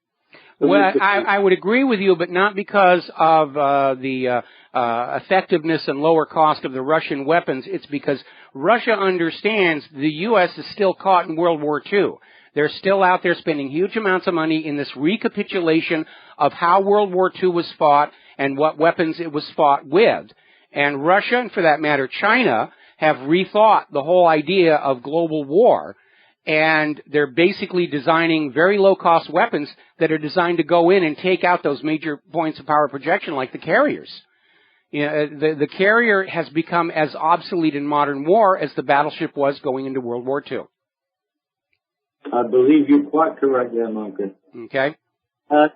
Well, I would agree with you, but not because of the effectiveness and lower cost of the Russian weapons. It's because Russia understands the U.S. is still caught in World War II. They're still out there spending huge amounts of money in this recapitulation of how World War II was fought and what weapons it was fought with. And Russia, and for that matter China, have rethought the whole idea of global war. And they're basically designing very low-cost weapons that are designed to go in and take out those major points of power projection like the carriers. You know, the carrier has become as obsolete in modern war as the battleship was going into World War II. I believe you're quite correct there, Michael. Okay. The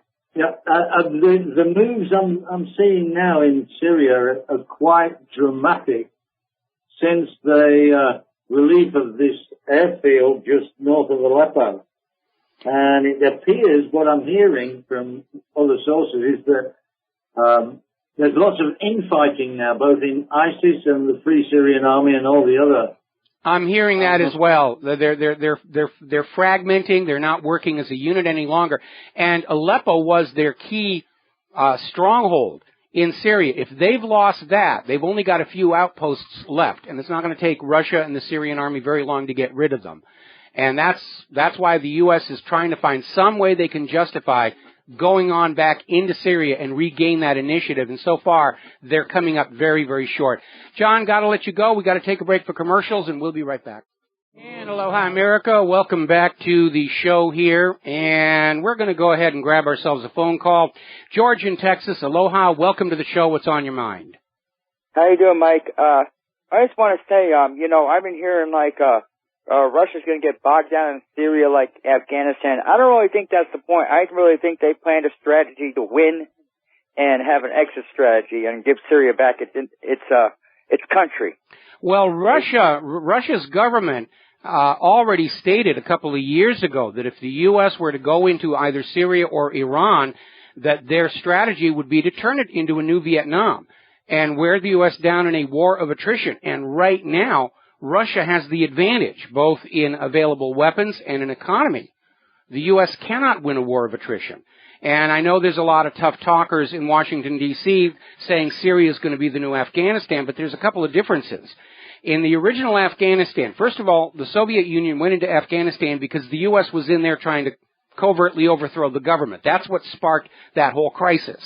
moves I'm seeing now in Syria are quite dramatic since the relief of this airfield just north of Aleppo. And it appears, what I'm hearing from other sources, is that there's lots of infighting now, both in ISIS and the Free Syrian Army and all the other I'm hearing that as well. They're fragmenting. They're not working as a unit any longer. And Aleppo was their key stronghold in Syria. If they've lost that, they've only got a few outposts left, and it's not going to take Russia and the Syrian army very long to get rid of them. And that's why the U.S. is trying to find some way they can justify going on back into Syria and regain that initiative. And so far, they're coming up very, very short. John, got to let you go. We got to take a break for commercials, and we'll be right back. And aloha, America. Welcome back to the show here. And we're going to go ahead and grab ourselves a phone call. George in Texas, aloha. Welcome to the show. What's on your mind? How you doing, Mike? I just want to say, I've been hearing Russia's going to get bogged down in Syria like Afghanistan. I don't really think that's the point. I really think they planned a strategy to win and have an exit strategy and give Syria back its country. Well, Russia's government already stated a couple of years ago that if the U.S. were to go into either Syria or Iran, that their strategy would be to turn it into a new Vietnam and wear the U.S. down in a war of attrition. And right now, Russia has the advantage, both in available weapons and an economy. The U.S. cannot win a war of attrition. And I know there's a lot of tough talkers in Washington, D.C. saying Syria is going to be the new Afghanistan, but there's a couple of differences. In the original Afghanistan, first of all, the Soviet Union went into Afghanistan because the U.S. was in there trying to covertly overthrow the government. That's what sparked that whole crisis.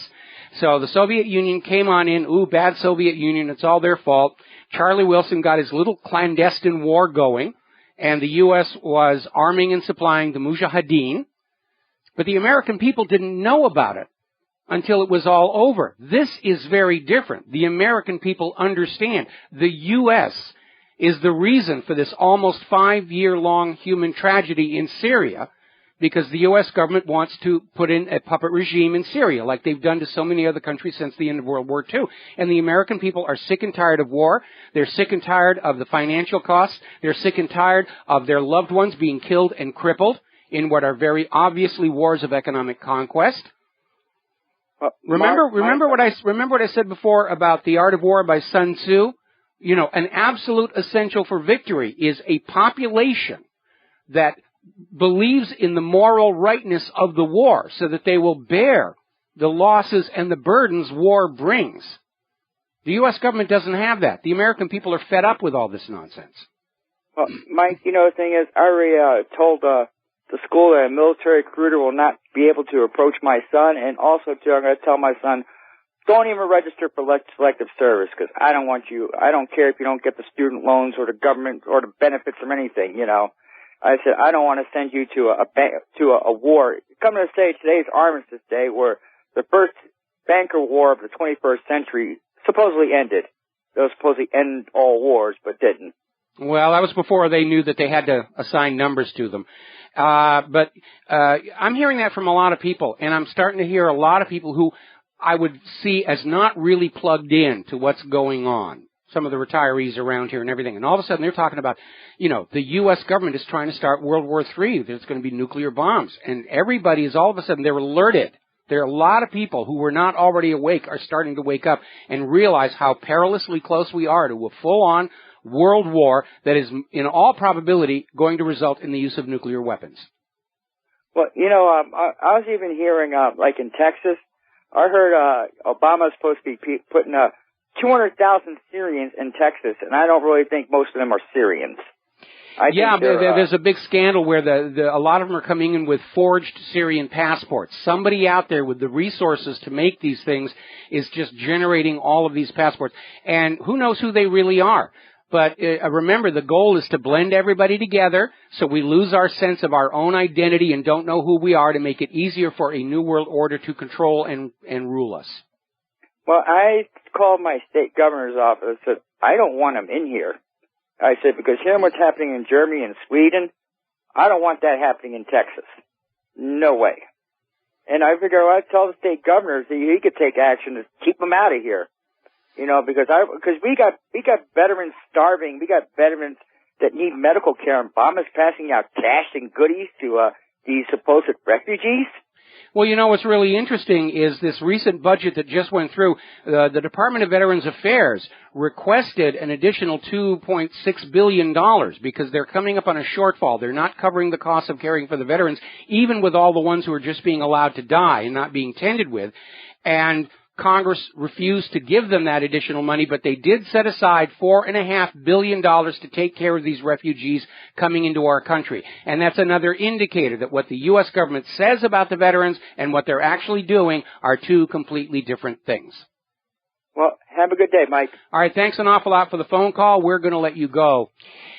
So the Soviet Union came on in, bad Soviet Union, it's all their fault. Charlie Wilson got his little clandestine war going, and the U.S. was arming and supplying the Mujahideen. But the American people didn't know about it until it was all over. This is very different. The American people understand the U.S. is the reason for this almost 5-year-long human tragedy in Syria, because the U.S. government wants to put in a puppet regime in Syria, like they've done to so many other countries since the end of World War II. And the American people are sick and tired of war. They're sick and tired of the financial costs. They're sick and tired of their loved ones being killed and crippled in what are very obviously wars of economic conquest. Remember what I said before about The Art of War by Sun Tzu? You know, an absolute essential for victory is a population that believes in the moral rightness of the war so that they will bear the losses and the burdens war brings. The U.S. government doesn't have that. The American people are fed up with all this nonsense. Well, Mike, the thing is, I already told the school that a military recruiter will not be able to approach my son, and also, too, I'm going to tell my son, don't even register for selective service, because I don't care if you don't get the student loans or the government or the benefits from anything, I said, I don't want to send you to a war. Come to say today's Armistice Day, where the first banker war of the 21st century supposedly ended. They were supposed to end all wars, but didn't. Well, that was before they knew that they had to assign numbers to them. But I'm hearing that from a lot of people, and I'm starting to hear a lot of people who I would see as not really plugged in to what's going on. Some of the retirees around here and everything. And all of a sudden they're talking about, the U.S. government is trying to start World War III. There's going to be nuclear bombs. And everybody is all of a sudden, they're alerted. There are a lot of people who were not already awake are starting to wake up and realize how perilously close we are to a full-on world war that is, in all probability, going to result in the use of nuclear weapons. Well, I was even hearing, like in Texas, I heard Obama's supposed to be putting 200,000 Syrians in Texas, and I don't really think most of them are Syrians. There's a big scandal where a lot of them are coming in with forged Syrian passports. Somebody out there with the resources to make these things is just generating all of these passports. And who knows who they really are. But remember, the goal is to blend everybody together so we lose our sense of our own identity and don't know who we are, to make it easier for a new world order to control and rule us. Well, I called my state governor's office and said, I don't want them in here. I said, because hearing what's happening in Germany and Sweden, I don't want that happening in Texas. No way. And I figured I'd tell the state governors that he could take action to keep them out of here. Because we got veterans starving. We got veterans that need medical care, and Obama's passing out cash and goodies to these supposed refugees? Well, you know, what's really interesting is this recent budget that just went through. The Department of Veterans Affairs requested an additional $2.6 billion because they're coming up on a shortfall. They're not covering the cost of caring for the veterans, even with all the ones who are just being allowed to die and not being tended with. And Congress refused to give them that additional money, but they did set aside $4.5 billion to take care of these refugees coming into our country. And that's another indicator that what the U.S. government says about the veterans and what they're actually doing are two completely different things. Well, have a good day, Mike. All right, thanks an awful lot for the phone call. We're going to let you go.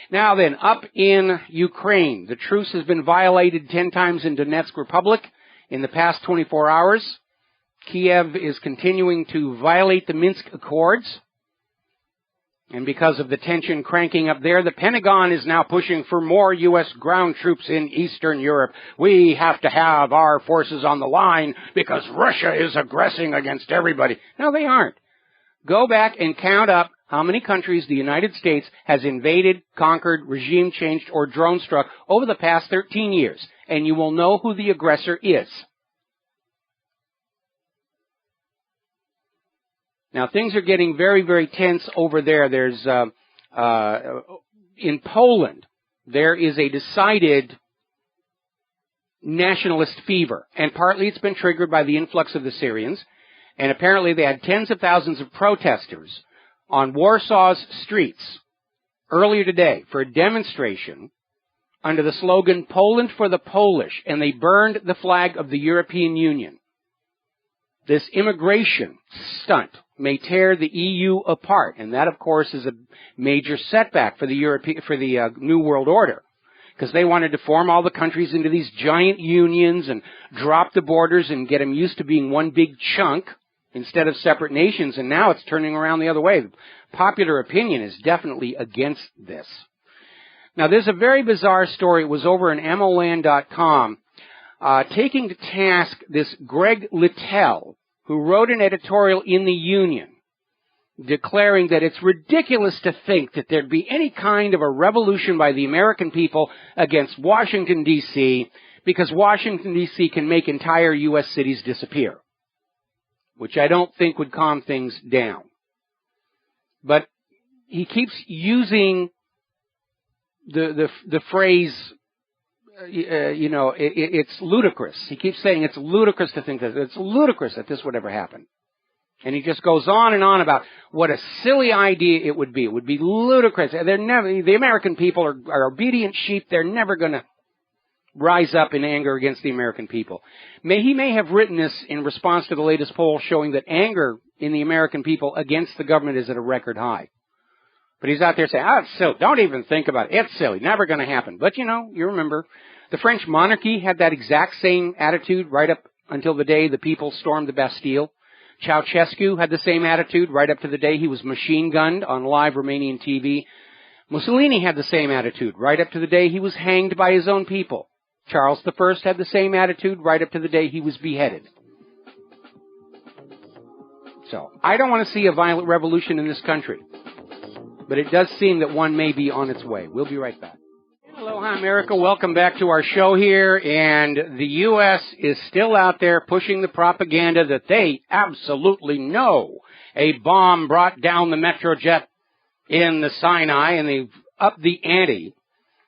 Now then, up in Ukraine, the truce has been violated 10 times in Donetsk Republic in the past 24 hours. Kiev is continuing to violate the Minsk Accords. And because of the tension cranking up there, the Pentagon is now pushing for more U.S. ground troops in Eastern Europe. We have to have our forces on the line because Russia is aggressing against everybody. No, they aren't. Go back and count up how many countries the United States has invaded, conquered, regime changed, or drone struck over the past 13 years, and you will know who the aggressor is. Now, things are getting very, very tense over there. There's, in Poland, there is a decided nationalist fever, and partly it's been triggered by the influx of the Syrians, and apparently they had tens of thousands of protesters on Warsaw's streets earlier today for a demonstration under the slogan, Poland for the Polish, and they burned the flag of the European Union. This immigration stunt may tear the EU apart, and that, of course, is a major setback for the New World Order, because they wanted to form all the countries into these giant unions and drop the borders and get them used to being one big chunk instead of separate nations, and now it's turning around the other way. Popular opinion is definitely against this. Now, there's a very bizarre story. It was over in MOland.com, taking to task this Greg Littell, who wrote an editorial in the Union declaring that it's ridiculous to think that there'd be any kind of a revolution by the American people against Washington, D.C., because Washington, D.C. can make entire U.S. cities disappear, which I don't think would calm things down. But he keeps using the phrase, it's ludicrous. He keeps saying it's ludicrous to think that. It's ludicrous that this would ever happen. And he just goes on and on about what a silly idea it would be. It would be ludicrous. The American people are obedient sheep. They're never going to rise up in anger against the American people. He may have written this in response to the latest poll showing that anger in the American people against the government is at a record high. But he's out there saying, it's silly. Don't even think about it. It's silly. Never going to happen. But, you remember, the French monarchy had that exact same attitude right up until the day the people stormed the Bastille. Ceausescu had the same attitude right up to the day he was machine-gunned on live Romanian TV. Mussolini had the same attitude right up to the day he was hanged by his own people. Charles I had the same attitude right up to the day he was beheaded. So, I don't want to see a violent revolution in this country. But it does seem that one may be on its way. We'll be right back. Aloha, America. Welcome back to our show here. And the U.S. is still out there pushing the propaganda that they absolutely know a bomb brought down the Metrojet in the Sinai, and they've upped the ante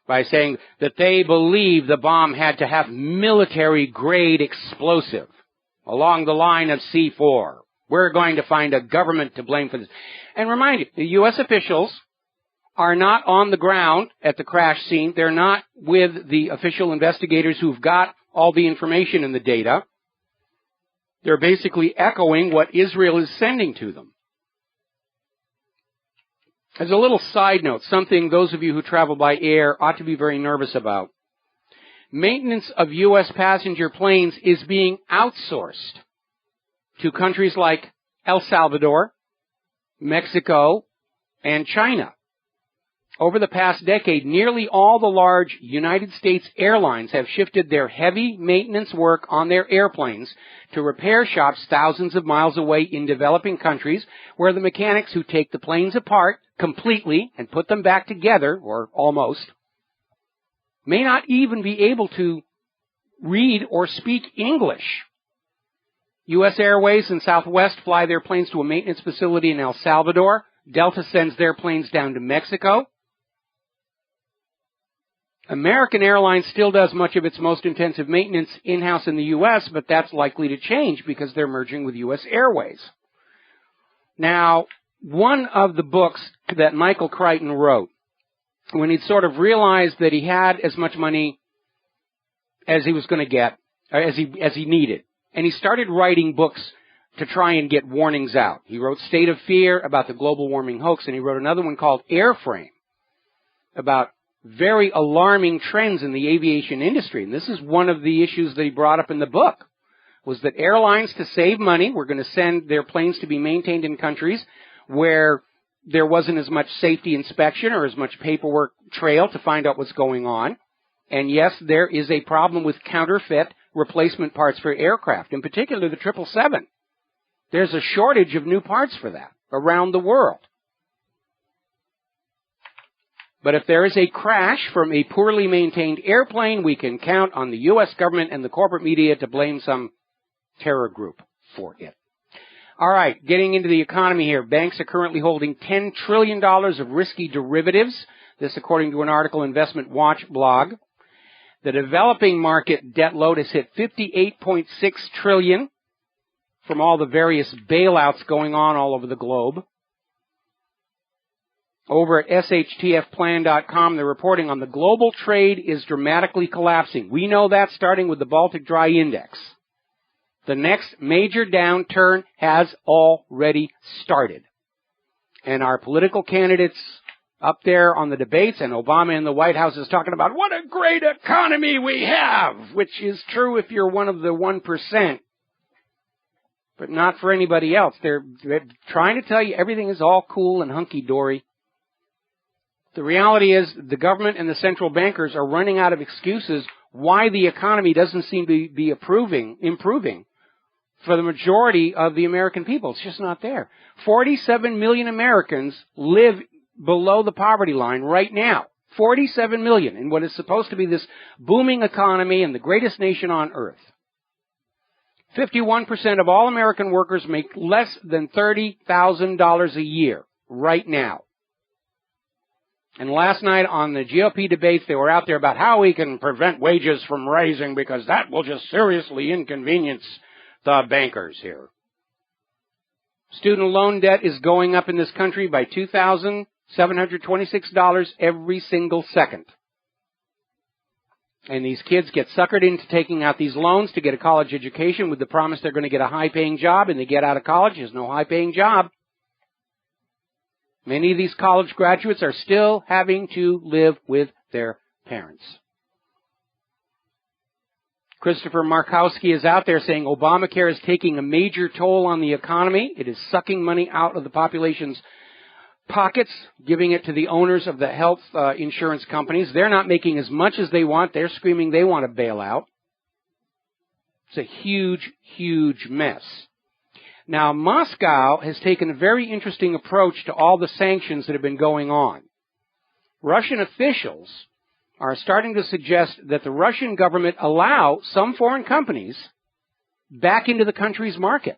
by saying that they believe the bomb had to have military-grade explosive along the line of C4. We're going to find a government to blame for this. And remind you, the U.S. officials are not on the ground at the crash scene. They're not with the official investigators who've got all the information and the data. They're basically echoing what Israel is sending to them. As a little side note, something those of you who travel by air ought to be very nervous about. Maintenance of U.S. passenger planes is being outsourced to countries like El Salvador, Mexico, and China. Over the past decade, nearly all the large United States airlines have shifted their heavy maintenance work on their airplanes to repair shops thousands of miles away in developing countries where the mechanics who take the planes apart completely and put them back together, or almost, may not even be able to read or speak English. U.S. Airways and Southwest fly their planes to a maintenance facility in El Salvador. Delta sends their planes down to Mexico. American Airlines still does much of its most intensive maintenance in-house in the U.S., but that's likely to change because they're merging with U.S. Airways. Now, one of the books that Michael Crichton wrote, when he'd sort of realized that he had as much money as he was going to get, as he needed, and he started writing books to try and get warnings out. He wrote State of Fear about the global warming hoax, and he wrote another one called Airframe about very alarming trends in the aviation industry. And this is one of the issues that he brought up in the book, was that airlines, to save money, were going to send their planes to be maintained in countries where there wasn't as much safety inspection or as much paperwork trail to find out what's going on. And yes, there is a problem with counterfeit replacement parts for aircraft, in particular the 777. There's a shortage of new parts for that around the world. But if there is a crash from a poorly maintained airplane, we can count on the U.S. government and the corporate media to blame some terror group for it. All right, getting into the economy here. Banks are currently holding $10 trillion of risky derivatives. This according to an article in Investment Watch blog. The developing market debt load has hit $58.6 trillion from all the various bailouts going on all over the globe. Over at shtfplan.com, they're reporting on the global trade is dramatically collapsing. We know that starting with the Baltic Dry Index. The next major downturn has already started. And our political candidates up there on the debates, and Obama in the White House is talking about what a great economy we have, which is true if you're one of the 1%, but not for anybody else. They're trying to tell you everything is all cool and hunky-dory. The reality is the government and the central bankers are running out of excuses why the economy doesn't seem to be improving for the majority of the American people. It's just not there. 47 million Americans live below the poverty line right now. 47 million in what is supposed to be this booming economy and the greatest nation on earth. 51% of all American workers make less than $30,000 a year right now. And last night on the GOP debates, they were out there about how we can prevent wages from rising because that will just seriously inconvenience the bankers here. Student loan debt is going up in this country by $2,726 every single second. And these kids get suckered into taking out these loans to get a college education with the promise they're going to get a high-paying job, and they get out of college, there's no high-paying job. Many of these college graduates are still having to live with their parents. Christopher Markowski is out there saying Obamacare is taking a major toll on the economy. It is sucking money out of the population's pockets, giving it to the owners of the health insurance companies. They're not making as much as they want. They're screaming they want to bail out. It's a huge, huge mess. Now, Moscow has taken a very interesting approach to all the sanctions that have been going on. Russian officials are starting to suggest that the Russian government allow some foreign companies back into the country's market.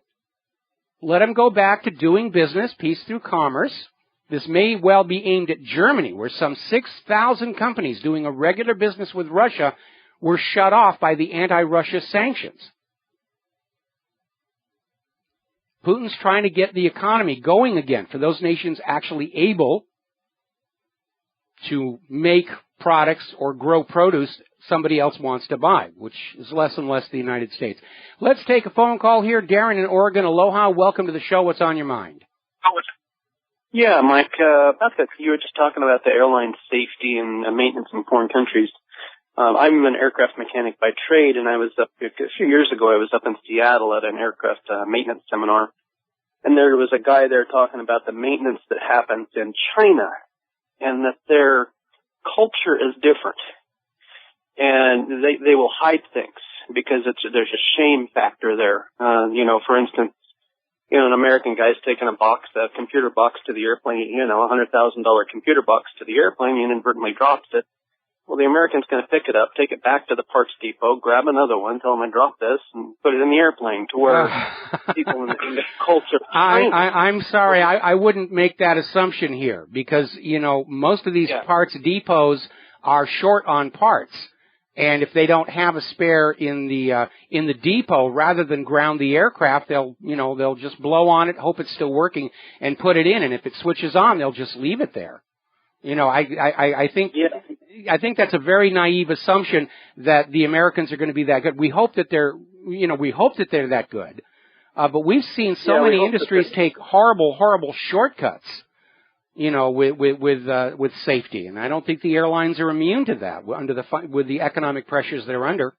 Let them go back to doing business, peace through commerce. This may well be aimed at Germany, where some 6,000 companies doing a regular business with Russia were shut off by the anti-Russia sanctions. Putin's trying to get the economy going again for those nations actually able to make products or grow produce somebody else wants to buy, which is less and less the United States. Let's take a phone call here. Darren in Oregon, aloha. Welcome to the show. What's on your mind? Yeah, Mike, about that, you were just talking about the airline safety and maintenance in foreign countries. I'm an aircraft mechanic by trade, and I was a few years ago, I was up in Seattle at an aircraft maintenance seminar, and there was a guy there talking about the maintenance that happens in China, and that their culture is different, and they will hide things because there's a shame factor there. For instance, an American guy's taking a computer box to the airplane, $100,000 computer box to the airplane, and inadvertently drops it. Well, the American's going to pick it up, take it back to the parts depot, grab another one, tell them I dropped this, and put it in the airplane to where people in the culture of China. I'm sorry, I wouldn't make that assumption here because, most of these parts depots are short on parts. And if they don't have a spare in the depot, rather than ground the aircraft, they'll just blow on it, hope it's still working, and put it in. And if it switches on, they'll just leave it there. I think that's a very naive assumption that the Americans are going to be that good. We hope that they're that good. But we've seen so many industries take horrible shortcuts. With safety, and I don't think the airlines are immune to that with the economic pressures they're under.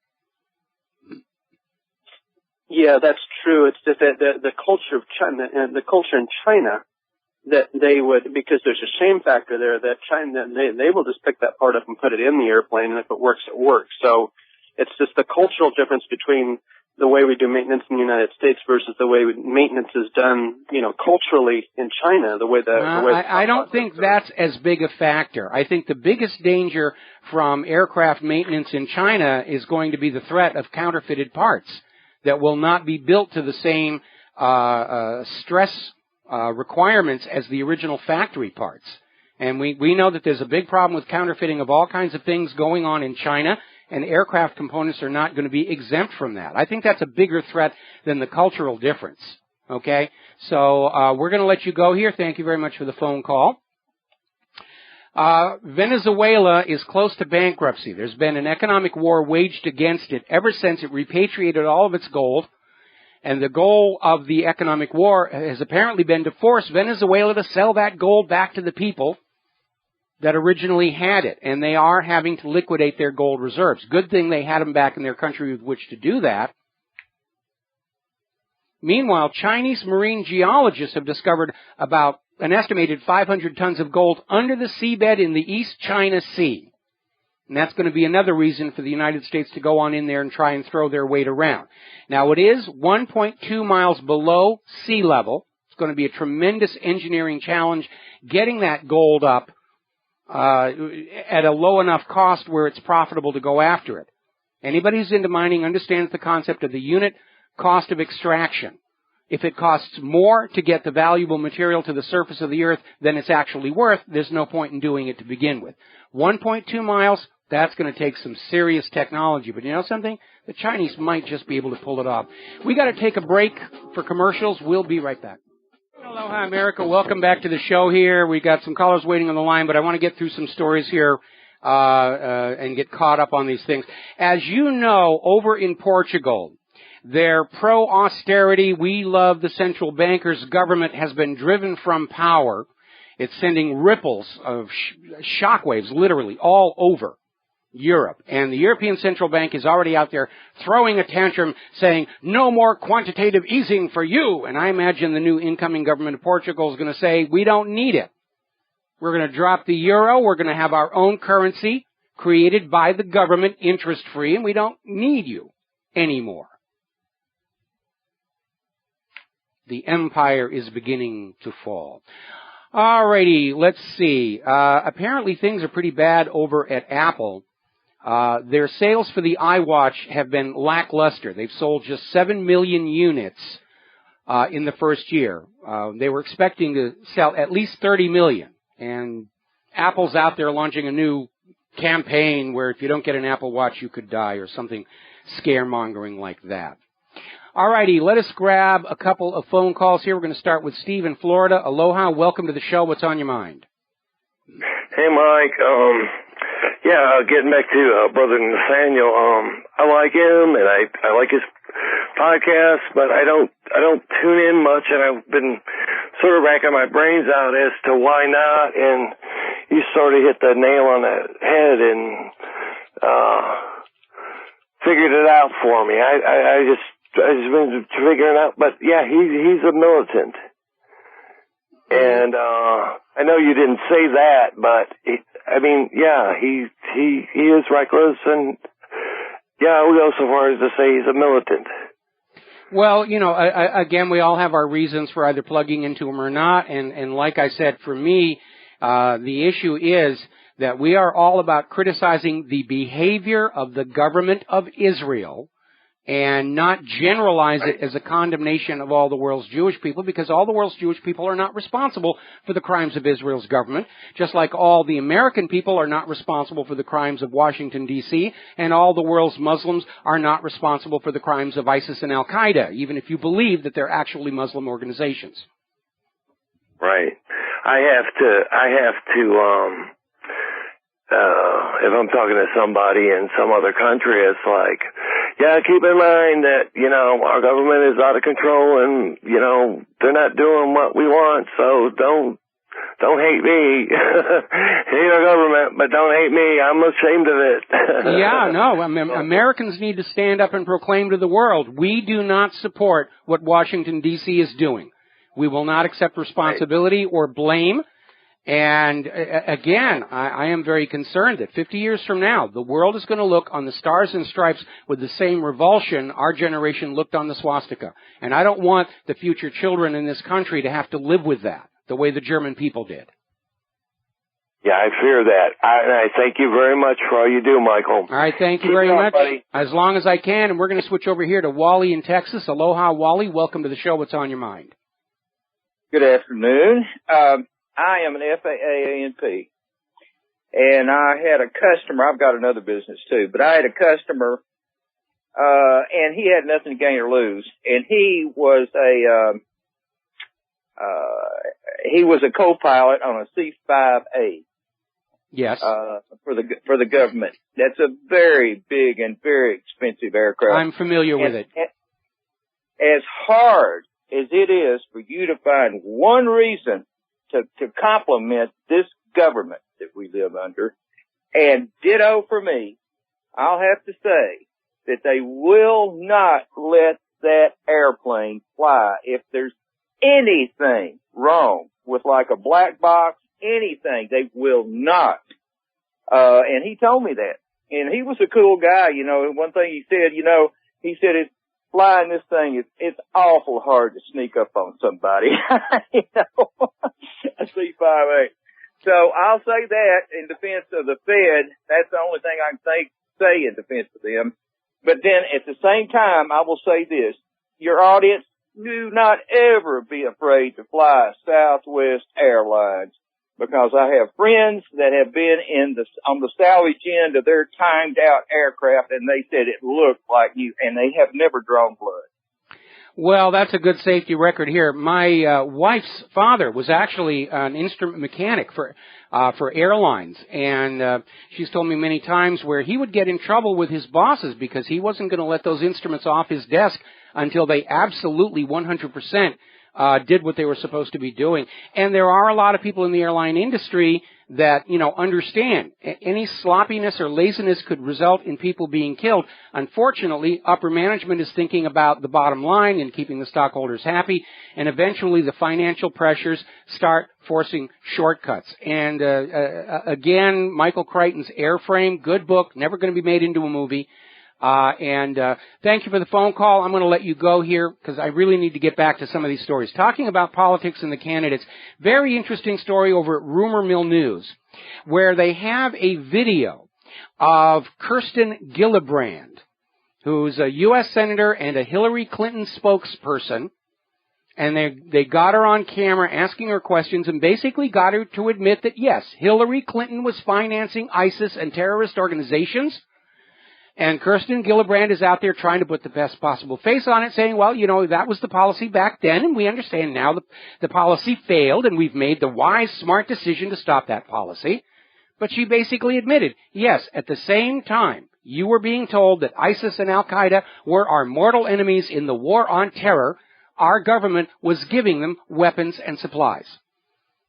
Yeah, that's true. It's just that the culture of China and the culture in China that they would, because there's a shame factor there that China they will just pick that part up and put it in the airplane, and if it works, it works. So it's just the cultural difference between the way we do maintenance in the United States versus the way maintenance is done, culturally in China, I don't think that's as big a factor. I think the biggest danger from aircraft maintenance in China is going to be the threat of counterfeited parts that will not be built to the same stress requirements as the original factory parts. And we know that there's a big problem with counterfeiting of all kinds of things going on in China, and aircraft components are not going to be exempt from that. I think that's a bigger threat than the cultural difference. Okay? So we're going to let you go here. Thank you very much for the phone call. Venezuela is close to bankruptcy. There's been an economic war waged against it ever since it repatriated all of its gold. And the goal of the economic war has apparently been to force Venezuela to sell that gold back to the people that originally had it, and they are having to liquidate their gold reserves. Good thing they had them back in their country with which to do that. Meanwhile, Chinese marine geologists have discovered about an estimated 500 tons of gold under the seabed in the East China Sea. And that's going to be another reason for the United States to go on in there and try and throw their weight around. Now, it is 1.2 miles below sea level. It's going to be a tremendous engineering challenge getting that gold up at a low enough cost where it's profitable to go after it. Anybody who's into mining understands the concept of the unit cost of extraction. If it costs more to get the valuable material to the surface of the earth than it's actually worth, there's no point in doing it to begin with. 1.2 miles, that's going to take some serious technology. But you know something? The Chinese might just be able to pull it off. We got to take a break for commercials. We'll be right back. Aloha, America. Welcome back to the show here. We got some callers waiting on the line, but I want to get through some stories here and get caught up on these things. As you know, over in Portugal, their pro-austerity, we love the central bankers government has been driven from power. It's sending ripples of shockwaves, literally, all over Europe. And the European Central Bank is already out there throwing a tantrum saying, no more quantitative easing for you. And I imagine the new incoming government of Portugal is going to say, we don't need it. We're going to drop the euro. We're going to have our own currency created by the government, interest-free, and we don't need you anymore. The empire is beginning to fall. Alrighty, let's see. Apparently things are pretty bad over at Apple. Their sales for the iWatch have been lackluster. They've sold just 7 million units in the first year. They were expecting to sell at least 30 million. And Apple's out there launching a new campaign where if you don't get an Apple Watch, you could die, or something scaremongering like that. Alrighty, let us grab a couple of phone calls here. We're going to start with Steve in Florida. Aloha, welcome to the show. What's on your mind? Hey, Mike. Getting back to Brother Nathaniel. I like him, and I like his podcast, but I don't tune in much, and I've been sort of racking my brains out as to why not. And you sort of hit the nail on the head and figured it out for me. I just been figuring out, but yeah, he's a militant. And I know you didn't say that, but he is reckless, and yeah, we'll go so far as to say he's a militant. Well, again, we all have our reasons for either plugging into him or not, and like I said, for me, the issue is that we are all about criticizing the behavior of the government of Israel and not generalize it as a condemnation of all the world's Jewish people, because all the world's Jewish people are not responsible for the crimes of Israel's government, just like all the American people are not responsible for the crimes of Washington, D.C., and all the world's Muslims are not responsible for the crimes of ISIS and Al-Qaeda, even if you believe that they're actually Muslim organizations. Right. I have to, if I'm talking to somebody in some other country, it's like, yeah, keep in mind that, our government is out of control and, they're not doing what we want, so don't hate me. Hate our government, but don't hate me. I'm ashamed of it. Yeah, no, Americans need to stand up and proclaim to the world, we do not support what Washington, D.C. is doing. We will not accept responsibility or blame. And again, I am very concerned that 50 years from now, the world is going to look on the Stars and Stripes with the same revulsion our generation looked on the swastika. And I don't want the future children in this country to have to live with that, the way the German people did. Yeah, I fear that. I thank you very much for all you do, Michael. All right, thank you very much. Buddy. As long as I can, and we're going to switch over here to Wally in Texas. Aloha, Wally. Welcome to the show. What's on your mind? Good afternoon. I am an FAA-ANP, and I had a customer. I've got another business too, but I had a customer, and he had nothing to gain or lose, and he was a co-pilot on a C-5A. Yes. For the government. That's a very big and very expensive aircraft. I'm familiar with it. As hard as it is for you to find one reason to compliment this government that we live under, and ditto for me, I'll have to say that they will not let that airplane fly. If there's anything wrong with like a black box, anything, they will not. And he told me that. And he was a cool guy, and one thing he said, it's flying this thing, it's awful hard to sneak up on somebody, a C-5A. So I'll say that in defense of the Fed. That's the only thing I can say in defense of them. But then at the same time, I will say this. Your audience, do not ever be afraid to fly Southwest Airlines, because I have friends that have been on the salvage end of their timed out aircraft, and they said it looked like you, and they have never drawn blood. Well, that's a good safety record here. My wife's father was actually an instrument mechanic for airlines, and she's told me many times where he would get in trouble with his bosses because he wasn't going to let those instruments off his desk until they absolutely 100% did what they were supposed to be doing. And there are a lot of people in the airline industry that, understand any sloppiness or laziness could result in people being killed. Unfortunately, upper management is thinking about the bottom line and keeping the stockholders happy, and eventually the financial pressures start forcing shortcuts. And again, Michael Crichton's Airframe, good book, never going to be made into a movie. Thank you for the phone call. I'm going to let you go here because I really need to get back to some of these stories. Talking about politics and the candidates, very interesting story over at Rumor Mill News, where they have a video of Kirsten Gillibrand, who's a U.S. Senator and a Hillary Clinton spokesperson, and they got her on camera asking her questions and basically got her to admit that, yes, Hillary Clinton was financing ISIS and terrorist organizations. And Kirsten Gillibrand is out there trying to put the best possible face on it, saying, well, that was the policy back then, and we understand now the policy failed, and we've made the wise, smart decision to stop that policy. But she basically admitted, yes, at the same time, you were being told that ISIS and Al-Qaeda were our mortal enemies in the war on terror. Our government was giving them weapons and supplies.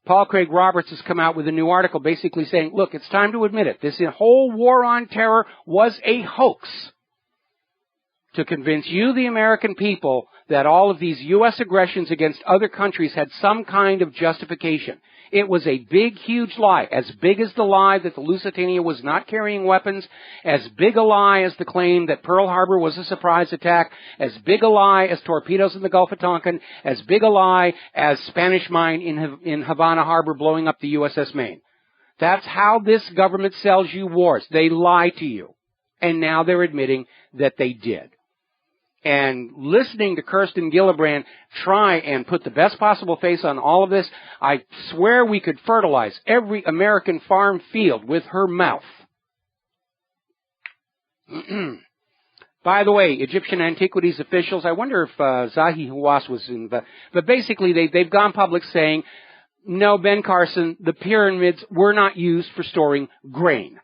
Paul Craig Roberts has come out with a new article basically saying, look, it's time to admit it. This whole war on terror was a hoax to convince you, the American people, that all of these U.S. aggressions against other countries had some kind of justification. It was a big, huge lie, as big as the lie that the Lusitania was not carrying weapons, as big a lie as the claim that Pearl Harbor was a surprise attack, as big a lie as torpedoes in the Gulf of Tonkin, as big a lie as Spanish mine in Havana Harbor blowing up the USS Maine. That's how this government sells you wars. They lie to you. And now they're admitting that they did. And listening to Kirsten Gillibrand try and put the best possible face on all of this, I swear we could fertilize every American farm field with her mouth. By the way, Egyptian antiquities officials, I wonder if Zahi Hawass was in the... But basically, they've gone public saying, no, Ben Carson, the pyramids were not used for storing grain.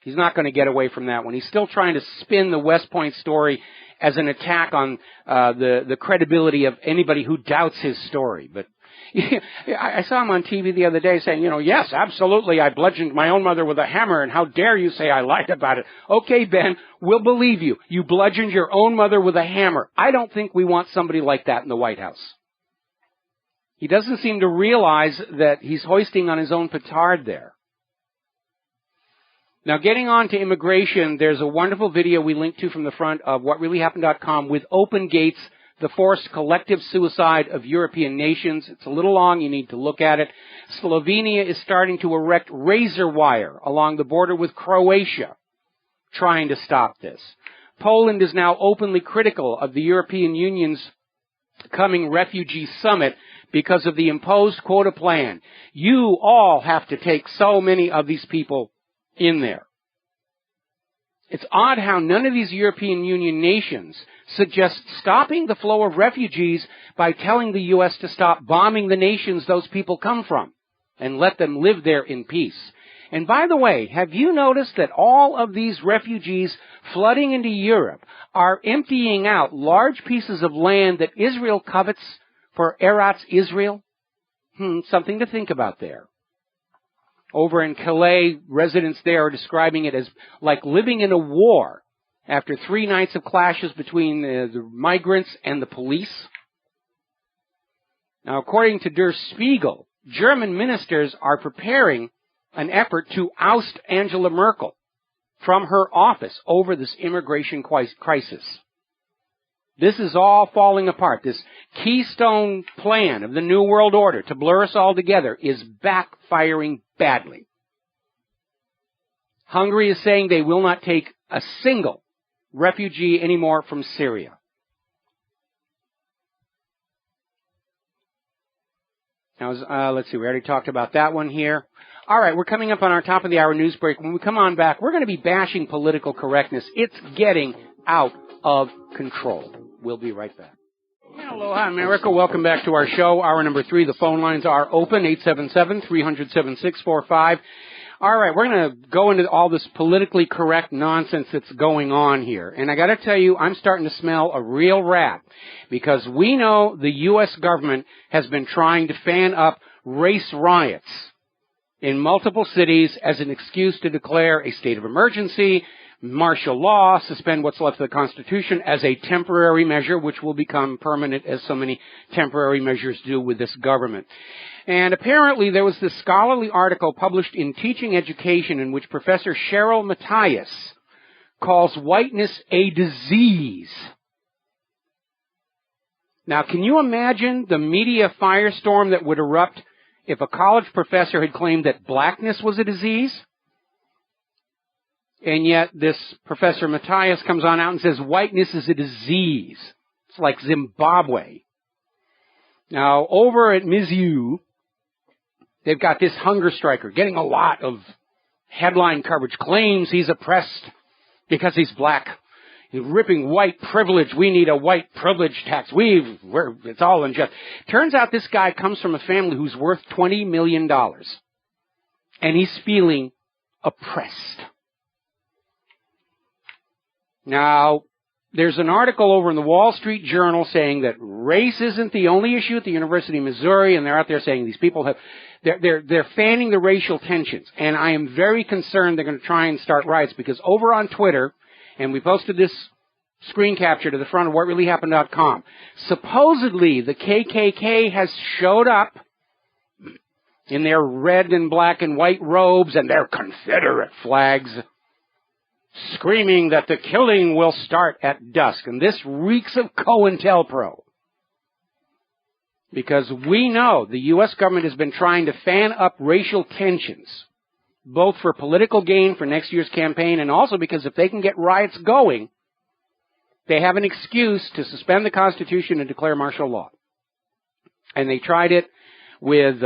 He's not going to get away from that one. He's still trying to spin the West Point story as an attack on the credibility of anybody who doubts his story. But I saw him on TV the other day saying, yes, absolutely, I bludgeoned my own mother with a hammer, and how dare you say I lied about it. Okay, Ben, we'll believe you. You bludgeoned your own mother with a hammer. I don't think we want somebody like that in the White House. He doesn't seem to realize that he's hoisting on his own petard there. Now, getting on to immigration, there's a wonderful video we linked to from the front of WhatReallyHappened.com with Open Gates, the forced collective suicide of European nations. It's a little long. You need to look at it. Slovenia is starting to erect razor wire along the border with Croatia, trying to stop this. Poland is now openly critical of the European Union's coming refugee summit because of the imposed quota plan. You all have to take so many of these people in there. It's odd how none of these European Union nations suggest stopping the flow of refugees by telling the U.S. to stop bombing the nations those people come from and let them live there in peace. And by the way, have you noticed that all of these refugees flooding into Europe are emptying out large pieces of land that Israel covets for Eretz Israel? Something to think about there. Over in Calais, residents there are describing it as like living in a war after 3 nights of clashes between the migrants and the police. Now, according to Der Spiegel, German ministers are preparing an effort to oust Angela Merkel from her office over this immigration crisis. This is all falling apart. This keystone plan of the New World Order to blur us all together is backfiring badly. Hungary is saying they will not take a single refugee anymore from Syria. Now, let's see, we already talked about that one here. All right, we're coming up on our top of the hour news break. When we come on back, we're going to be bashing political correctness. It's getting out of control. We'll be right back. Aloha, America. Welcome back to our show. Hour number 3. The phone lines are open, 877-300-7645. All right, we're going to go into all this politically correct nonsense that's going on here. And I got to tell you, I'm starting to smell a real rat because we know the U.S. government has been trying to fan up race riots in multiple cities as an excuse to declare a state of emergency, martial law, suspend what's left of the Constitution as a temporary measure, which will become permanent as so many temporary measures do with this government. And apparently there was this scholarly article published in Teaching Education in which Professor Cheryl Matthias calls whiteness a disease. Now, can you imagine the media firestorm that would erupt if a college professor had claimed that blackness was a disease? And yet this Professor Matthias comes on out and says whiteness is a disease. It's like Zimbabwe. Now, over at Mizzou, they've got this hunger striker getting a lot of headline coverage, claims he's oppressed because he's black. He's ripping white privilege. We need a white privilege tax. It's all unjust. Turns out this guy comes from a family who's worth $20 million. And he's feeling oppressed. Now, there's an article over in the Wall Street Journal saying that race isn't the only issue at the University of Missouri, and they're out there saying these people they're fanning the racial tensions. And I am very concerned they're going to try and start riots because over on Twitter, and we posted this screen capture to the front of WhatReallyHappened.com, supposedly the KKK has showed up in their red and black and white robes and their Confederate flags, screaming that the killing will start at dusk. And this reeks of COINTELPRO. Because we know the U.S. government has been trying to fan up racial tensions, both for political gain for next year's campaign and also because if they can get riots going, they have an excuse to suspend the Constitution and declare martial law. And they tried it with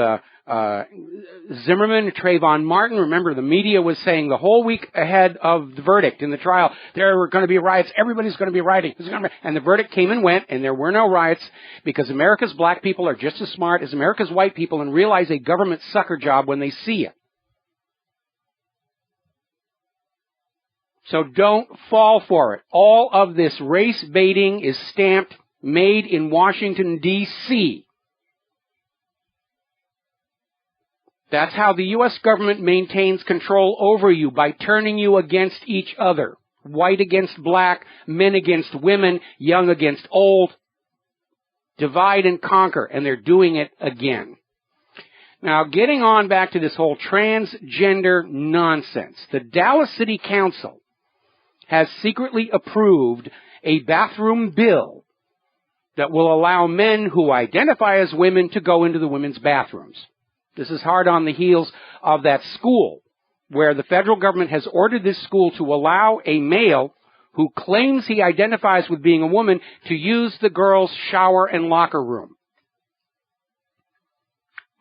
Zimmerman, Trayvon Martin. Remember, the media was saying the whole week ahead of the verdict in the trial, there were going to be riots. Everybody's going to be rioting. And the verdict came and went, and there were no riots because America's black people are just as smart as America's white people and realize a government sucker job when they see it. So don't fall for it. All of this race baiting is stamped, made in Washington, D.C. That's how the U.S. government maintains control over you, by turning you against each other. White against black, men against women, young against old. Divide and conquer, and they're doing it again. Now, getting on back to this whole transgender nonsense, the Dallas City Council has secretly approved a bathroom bill that will allow men who identify as women to go into the women's bathrooms. This is hard on the heels of that school where the federal government has ordered this school to allow a male who claims he identifies with being a woman to use the girls' shower and locker room.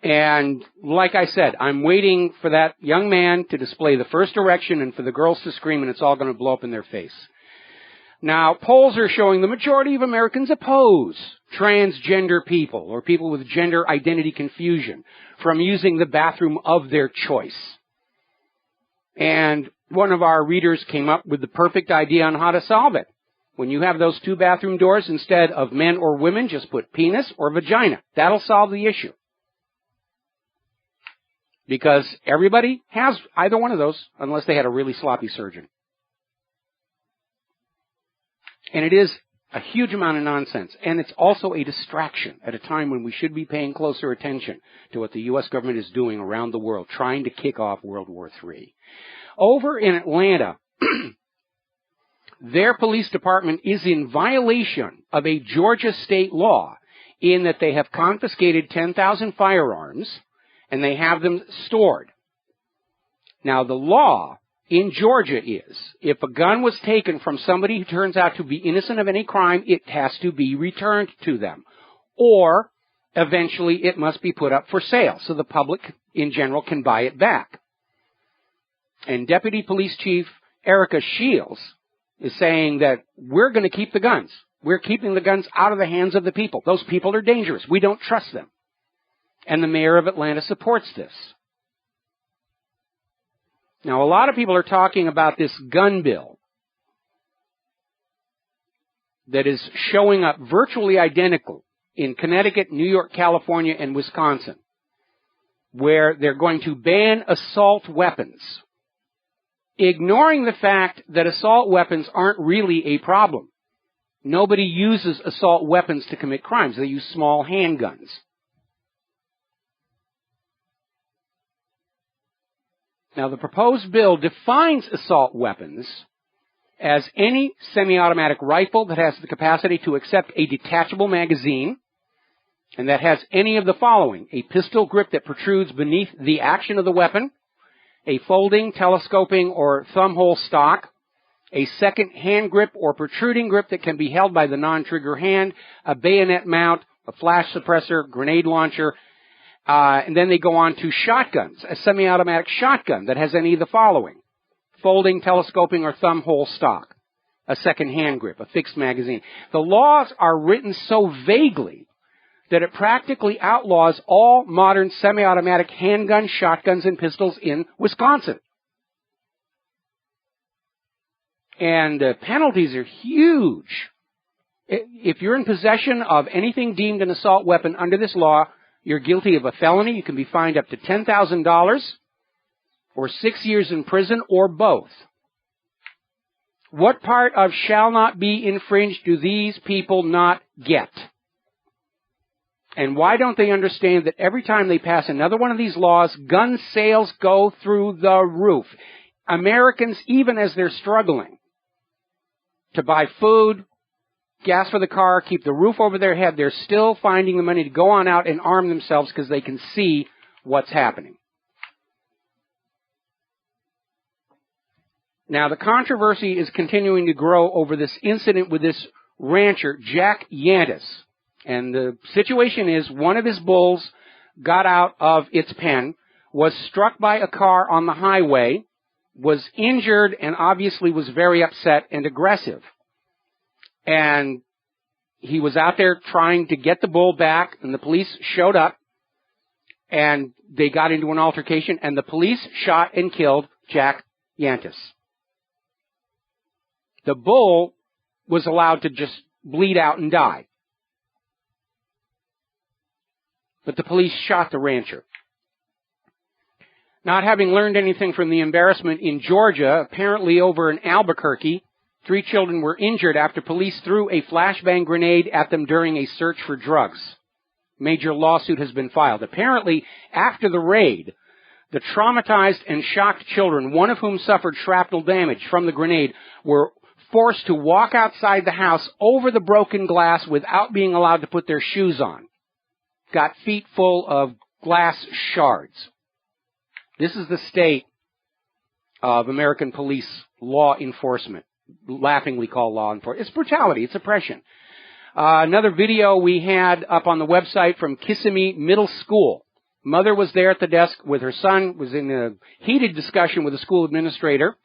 And like I said, I'm waiting for that young man to display the first erection and for the girls to scream, and it's all going to blow up in their face. Now, polls are showing the majority of Americans oppose transgender people or people with gender identity confusion from using the bathroom of their choice. And one of our readers came up with the perfect idea on how to solve it. When you have those two bathroom doors, instead of men or women, just put penis or vagina. That'll solve the issue. Because everybody has either one of those unless they had a really sloppy surgeon. And it is a huge amount of nonsense. And it's also a distraction at a time when we should be paying closer attention to what the U.S. government is doing around the world, trying to kick off World War III. Over in Atlanta, their police department is in violation of a Georgia state law in that they have confiscated 10,000 firearms and they have them stored. Now, the law in Georgia is, if a gun was taken from somebody who turns out to be innocent of any crime, it has to be returned to them. Or, eventually, it must be put up for sale so the public, in general, can buy it back. And Deputy Police Chief Erica Shields is saying that we're going to keep the guns. We're keeping the guns out of the hands of the people. Those people are dangerous. We don't trust them. And the mayor of Atlanta supports this. Now, a lot of people are talking about this gun bill that is showing up virtually identical in Connecticut, New York, California, and Wisconsin, where they're going to ban assault weapons, ignoring the fact that assault weapons aren't really a problem. Nobody uses assault weapons to commit crimes. They use small handguns. Now, the proposed bill defines assault weapons as any semi-automatic rifle that has the capacity to accept a detachable magazine and that has any of the following: a pistol grip that protrudes beneath the action of the weapon, a folding, telescoping, or thumbhole stock, a second hand grip or protruding grip that can be held by the non-trigger hand, a bayonet mount, a flash suppressor, grenade launcher. And then they go on to shotguns, a semi-automatic shotgun that has any of the following: folding, telescoping, or thumbhole stock, a second hand grip, a fixed magazine. The laws are written so vaguely that it practically outlaws all modern semi-automatic handguns, shotguns, and pistols in Wisconsin. And the penalties are huge. If you're in possession of anything deemed an assault weapon under this law, you're guilty of a felony. You can be fined up to $10,000 or 6 years in prison or both. What part of shall not be infringed do these people not get? And why don't they understand that every time they pass another one of these laws, gun sales go through the roof? Americans, even as they're struggling to buy food, gas for the car, keep the roof over their head. They're still finding the money to go on out and arm themselves because they can see what's happening. Now, the controversy is continuing to grow over this incident with this rancher, Jack Yantis. And the situation is one of his bulls got out of its pen, was struck by a car on the highway, was injured, and obviously was very upset and aggressive. And he was out there trying to get the bull back, and the police showed up, and they got into an altercation, and the police shot and killed Jack Yantis. The bull was allowed to just bleed out and die. But the police shot the rancher. Not having learned anything from the embarrassment in Georgia, apparently over in Albuquerque, 3 children were injured after police threw a flashbang grenade at them during a search for drugs. Major lawsuit has been filed. Apparently, after the raid, the traumatized and shocked children, one of whom suffered shrapnel damage from the grenade, were forced to walk outside the house over the broken glass without being allowed to put their shoes on. Got feet full of glass shards. This is the state of American police law enforcement. Laughingly called law enforcement. It's brutality. It's oppression. Another video we had up on the website from Kissimmee Middle School. Mother was there at the desk with her son, was in a heated discussion with the school administrator.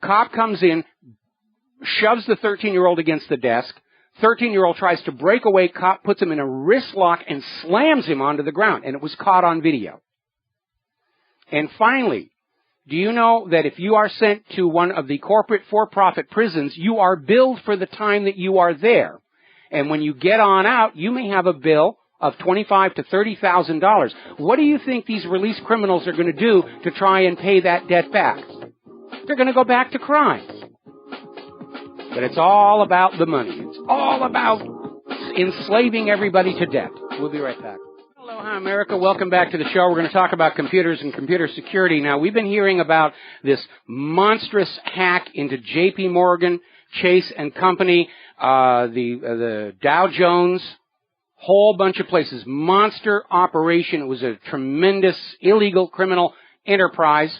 Cop comes in, shoves the 13-year-old against the desk. 13-year-old tries to break away. Cop puts him in a wrist lock and slams him onto the ground, and it was caught on video. And finally, do you know that if you are sent to one of the corporate for-profit prisons, you are billed for the time that you are there? And when you get on out, you may have a bill of $25,000 to $30,000. What do you think these released criminals are going to do to try and pay that debt back? They're going to go back to crime. But it's all about the money. It's all about enslaving everybody to debt. We'll be right back. Aloha, America. Welcome back to the show. We're going to talk about computers and computer security. Now, we've been hearing about this monstrous hack into J.P. Morgan, Chase and Company, the Dow Jones, whole bunch of places. Monster operation. It was a tremendous illegal criminal enterprise.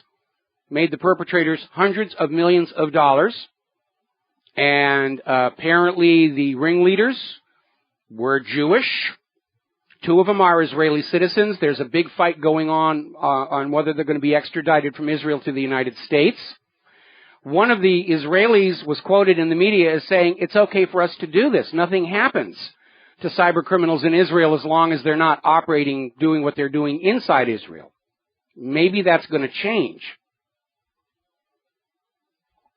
Made the perpetrators hundreds of millions of dollars. And apparently the ringleaders were Jewish. 2 of them are Israeli citizens. There's a big fight going on whether they're going to be extradited from Israel to the United States. One of the Israelis was quoted in the media as saying, it's okay for us to do this. Nothing happens to cyber criminals in Israel as long as they're not operating, doing what they're doing inside Israel. Maybe that's going to change.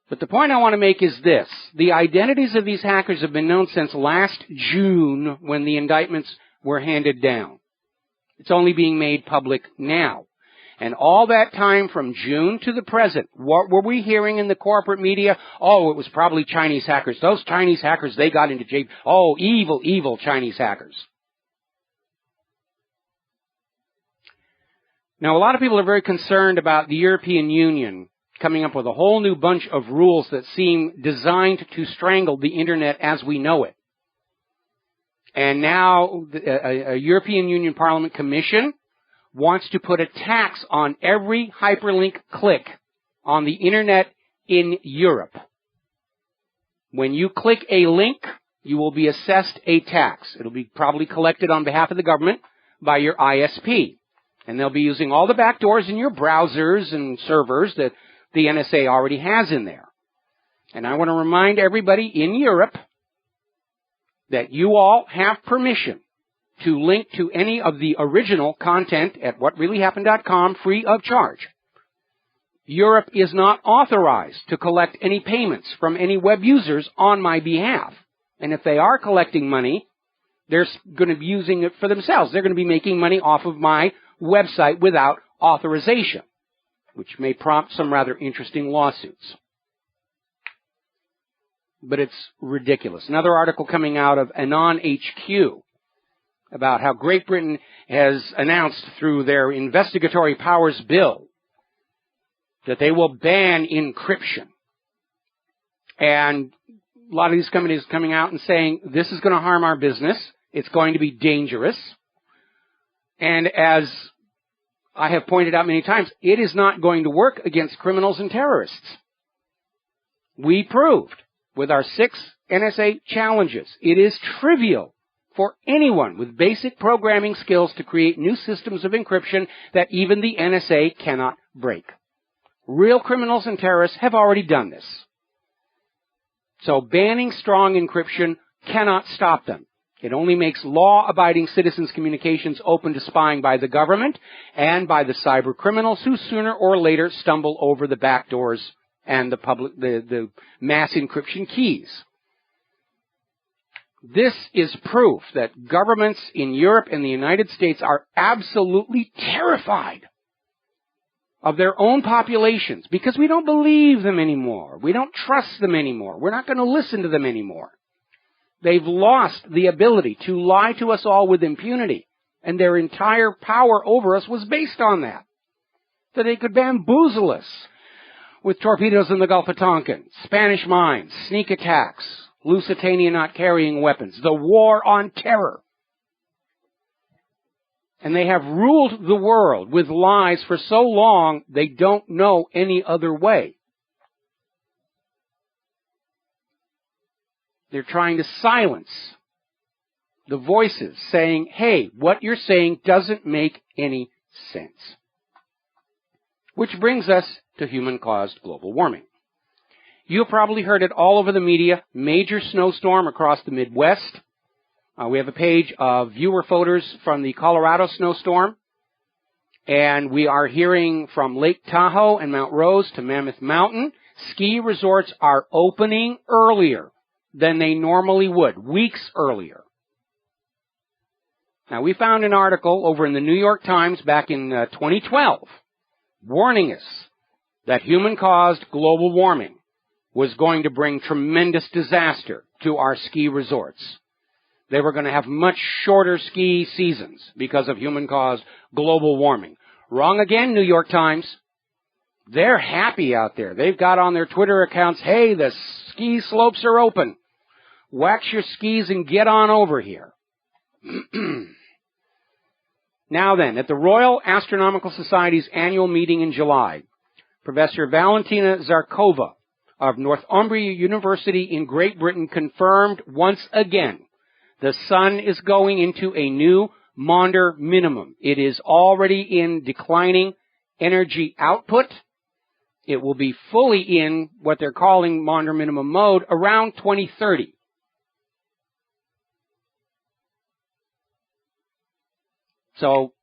But the point I want to make is this. The identities of these hackers have been known since last June when the indictments were handed down. It's only being made public now. And all that time from June to the present, what were we hearing in the corporate media? Oh, it was probably Chinese hackers. Those Chinese hackers, they got into jail. Oh, evil, evil Chinese hackers. Now, a lot of people are very concerned about the European Union coming up with a whole new bunch of rules that seem designed to strangle the Internet as we know it. And now a European Union Parliament Commission wants to put a tax on every hyperlink click on the Internet in Europe. When you click a link, you will be assessed a tax. It'll be probably collected on behalf of the government by your ISP. And they'll be using all the backdoors in your browsers and servers that the NSA already has in there. And I want to remind everybody in Europe that you all have permission to link to any of the original content at WhatReallyHappened.com free of charge. Europe is not authorized to collect any payments from any web users on my behalf. And if they are collecting money, they're going to be using it for themselves. They're going to be making money off of my website without authorization, which may prompt some rather interesting lawsuits. But it's ridiculous. Another article coming out of Anon HQ about how Great Britain has announced through their investigatory powers bill that they will ban encryption. And a lot of these companies coming out and saying, this is going to harm our business. It's going to be dangerous. And as I have pointed out many times, it is not going to work against criminals and terrorists. We proved with our 6 NSA challenges, it is trivial for anyone with basic programming skills to create new systems of encryption that even the NSA cannot break. Real criminals and terrorists have already done this. So banning strong encryption cannot stop them. It only makes law-abiding citizens' communications open to spying by the government and by the cyber criminals who sooner or later stumble over the back doors and the mass encryption keys. This is proof that governments in Europe and the United States are absolutely terrified of their own populations because we don't believe them anymore. We don't trust them anymore. We're not going to listen to them anymore. They've lost the ability to lie to us all with impunity, and their entire power over us was based on that. So they could bamboozle us with torpedoes in the Gulf of Tonkin, Spanish mines, sneak attacks, Lusitania not carrying weapons, the war on terror. And they have ruled the world with lies for so long, they don't know any other way. They're trying to silence the voices saying, hey, what you're saying doesn't make any sense. Which brings us to human-caused global warming. You've probably heard it all over the media, major snowstorm across the Midwest. We have a page of viewer photos from the Colorado snowstorm. And we are hearing from Lake Tahoe and Mount Rose to Mammoth Mountain. Ski resorts are opening earlier than they normally would, weeks earlier. Now, we found an article over in the New York Times back in 2012 warning us that human-caused global warming was going to bring tremendous disaster to our ski resorts. They were going to have much shorter ski seasons because of human-caused global warming. Wrong again, New York Times. They're happy out there. They've got on their Twitter accounts, hey, the ski slopes are open. Wax your skis and get on over here. Now then, at the Royal Astronomical Society's annual meeting in July, Professor Valentina Zarkova of Northumbria University in Great Britain confirmed once again the sun is going into a new Maunder minimum. It is already in declining energy output. It will be fully in what they're calling Maunder minimum mode around 2030. So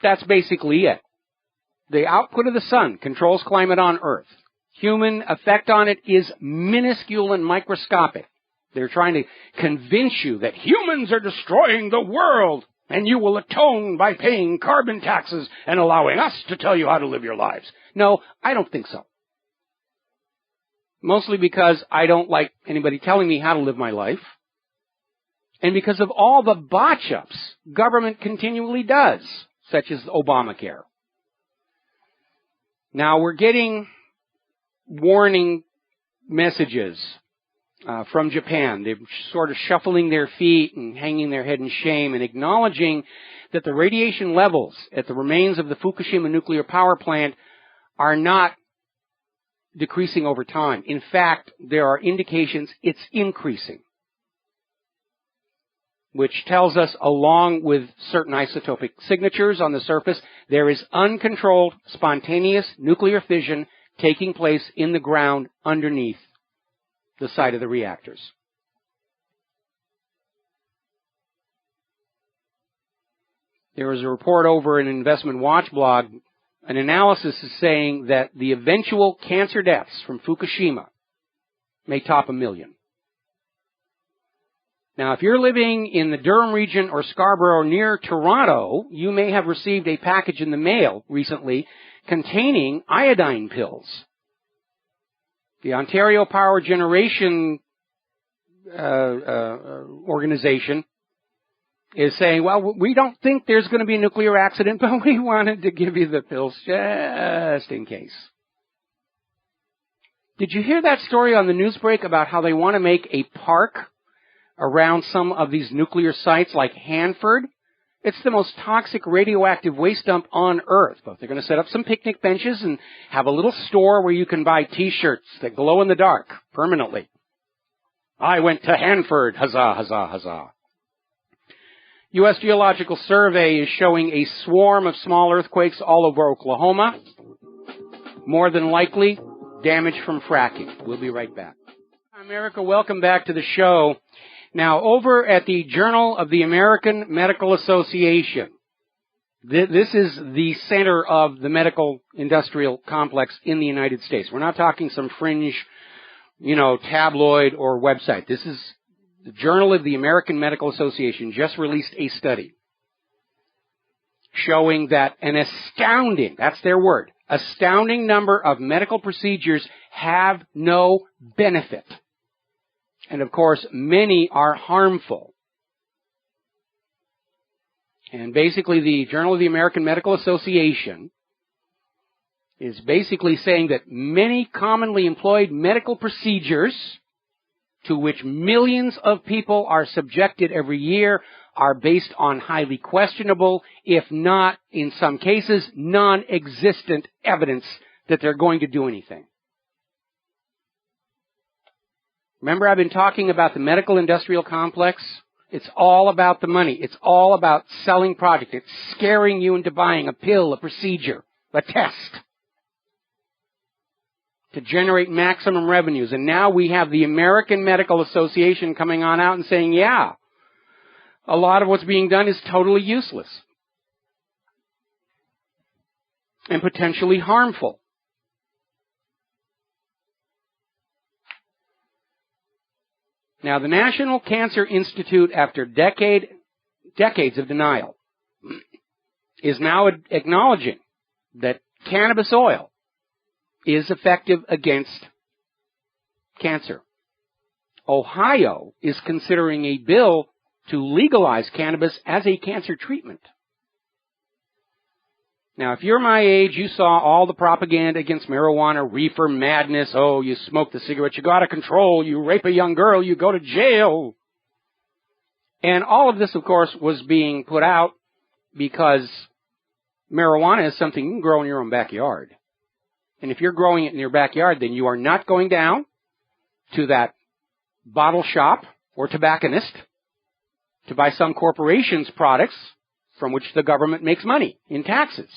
that's basically it. The output of the sun controls climate on Earth. Human effect on it is minuscule and microscopic. They're trying to convince you that humans are destroying the world and you will atone by paying carbon taxes and allowing us to tell you how to live your lives. No, I don't think so. Mostly because I don't like anybody telling me how to live my life. And because of all the botch-ups government continually does, such as Obamacare. Now, we're getting warning messages from Japan. They're sort of shuffling their feet and hanging their head in shame and acknowledging that the radiation levels at the remains of the Fukushima nuclear power plant are not decreasing over time. In fact, there are indications it's increasing, which tells us, along with certain isotopic signatures on the surface, there is uncontrolled, spontaneous nuclear fission taking place in the ground underneath the site of the reactors. There was a report over in Investment Watch blog. An analysis is saying that the eventual cancer deaths from Fukushima may top 1 million. Now, if you're living in the Durham region or Scarborough near Toronto, you may have received a package in the mail recently containing iodine pills. The Ontario Power Generation organization is saying, well, we don't think there's going to be a nuclear accident, but we wanted to give you the pills just in case. Did you hear that story on the news break about how they want to make a park around some of these nuclear sites like Hanford? It's the most toxic radioactive waste dump on Earth. But they're going to set up some picnic benches and have a little store where you can buy T-shirts that glow in the dark permanently. I went to Hanford. Huzzah, huzzah, huzzah. U.S. Geological Survey is showing a swarm of small earthquakes all over Oklahoma. More than likely, damage from fracking. We'll be right back. America, welcome back to the show. Now, over at the Journal of the American Medical Association, this is the center of the medical industrial complex in the United States. We're not talking some fringe, tabloid or website. This is the Journal of the American Medical Association just released a study showing that an astounding, that's their word, astounding number of medical procedures have no benefit. And of course, many are harmful. And basically, the Journal of the American Medical Association is basically saying that many commonly employed medical procedures to which millions of people are subjected every year are based on highly questionable, if not, in some cases, non-existent evidence that they're going to do anything. Remember, I've been talking about the medical industrial complex? It's all about the money. It's all about selling product. It's scaring you into buying a pill, a procedure, a test to generate maximum revenues. And now we have the American Medical Association coming on out and saying, yeah, a lot of what's being done is totally useless and potentially harmful. Now, the National Cancer Institute, after decades of denial, is now acknowledging that cannabis oil is effective against cancer. Ohio is considering a bill to legalize cannabis as a cancer treatment. Now, if you're my age, you saw all the propaganda against marijuana, reefer madness. Oh, you smoke the cigarette, you go out of control, you rape a young girl, you go to jail. And all of this, of course, was being put out because marijuana is something you can grow in your own backyard. And if you're growing it in your backyard, then you are not going down to that bottle shop or tobacconist to buy some corporation's products from which the government makes money in taxes.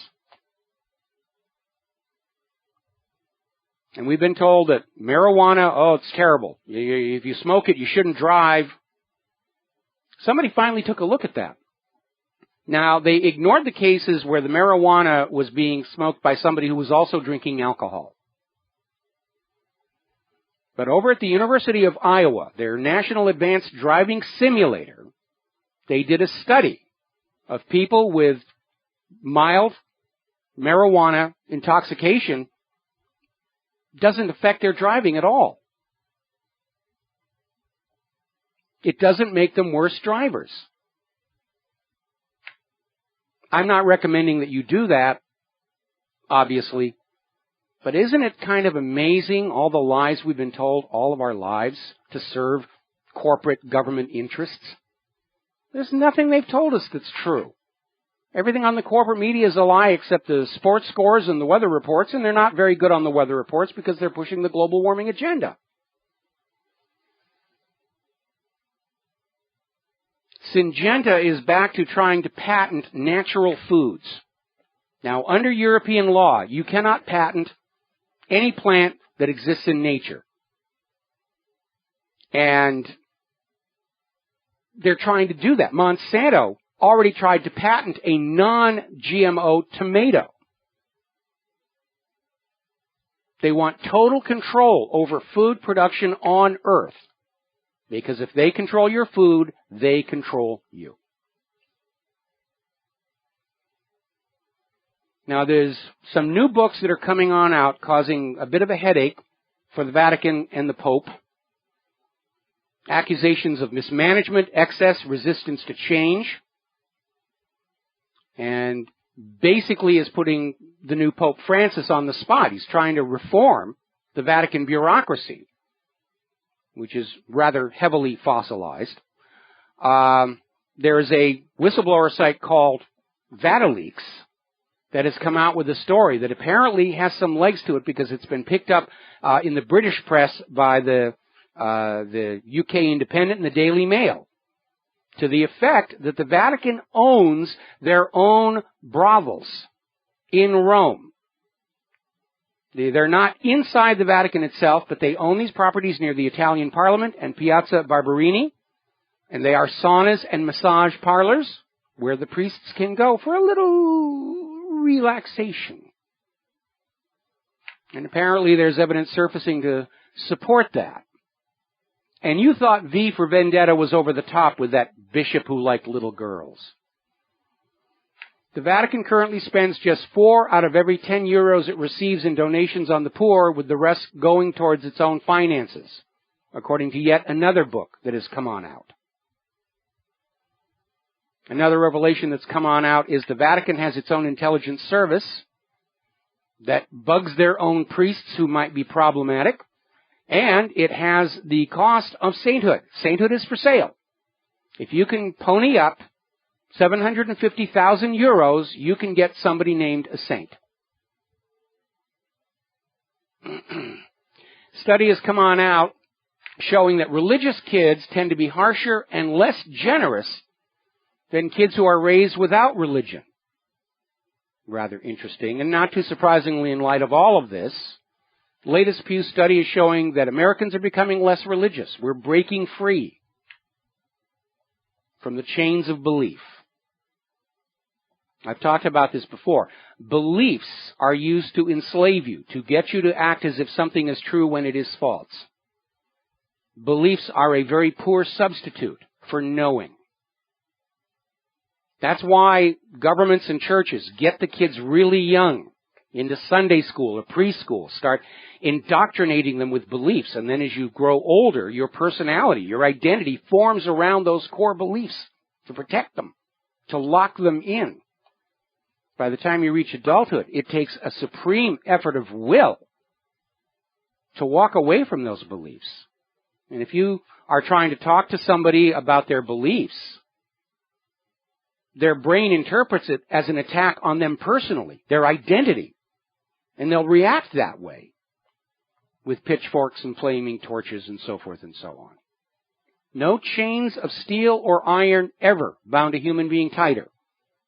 And we've been told that marijuana, oh, it's terrible. If you smoke it, you shouldn't drive. Somebody finally took a look at that. Now, they ignored the cases where the marijuana was being smoked by somebody who was also drinking alcohol. But over at the University of Iowa, their National Advanced Driving Simulator, they did a study of people with mild marijuana intoxication. Doesn't affect their driving at all. It doesn't make them worse drivers. I'm not recommending that you do that, obviously, but isn't it kind of amazing all the lies we've been told all of our lives to serve corporate government interests? There's nothing they've told us that's true. Everything on the corporate media is a lie except the sports scores and the weather reports, and they're not very good on the weather reports because they're pushing the global warming agenda. Syngenta is back to trying to patent natural foods. Now, under European law, you cannot patent any plant that exists in nature. And they're trying to do that. Monsanto already tried to patent a non-GMO tomato. They want total control over food production on Earth. Because if they control your food, they control you. Now, there's some new books that are coming on out causing a bit of a headache for the Vatican and the Pope. Accusations of mismanagement, excess, resistance to change. And basically is putting the new Pope Francis on the spot. He's trying to reform the Vatican bureaucracy, which is rather heavily fossilized. There is a whistleblower site called VatiLeaks that has come out with a story that apparently has some legs to it because it's been picked up in the British press by the UK Independent and the Daily Mail, to the effect that the Vatican owns their own brothels in Rome. They're not inside the Vatican itself, but they own these properties near the Italian Parliament and Piazza Barberini, and they are saunas and massage parlors where the priests can go for a little relaxation. And apparently there's evidence surfacing to support that. And you thought V for Vendetta was over the top with that bishop who liked little girls. The Vatican currently spends just 4 out of every 10 euros it receives in donations on the poor, with the rest going towards its own finances, according to yet another book that has come on out. Another revelation that's come on out is the Vatican has its own intelligence service that bugs their own priests who might be problematic, and it has the cost of sainthood. Sainthood is for sale. If you can pony up 750,000 euros, you can get somebody named a saint. Study has come on out showing that religious kids tend to be harsher and less generous than kids who are raised without religion. Rather interesting, and not too surprisingly in light of all of this, the latest Pew study is showing that Americans are becoming less religious. We're breaking free from the chains of belief. I've talked about this before. Beliefs are used to enslave you, to get you to act as if something is true when it is false. Beliefs are a very poor substitute for knowing. That's why governments and churches get the kids really young into Sunday school or preschool, start indoctrinating them with beliefs, and then as you grow older, your personality, your identity forms around those core beliefs to protect them, to lock them in. By the time you reach adulthood, it takes a supreme effort of will to walk away from those beliefs. And if you are trying to talk to somebody about their beliefs, their brain interprets it as an attack on them personally, their identity. And they'll react that way with pitchforks and flaming torches and so forth and so on. No chains of steel or iron ever bound a human being tighter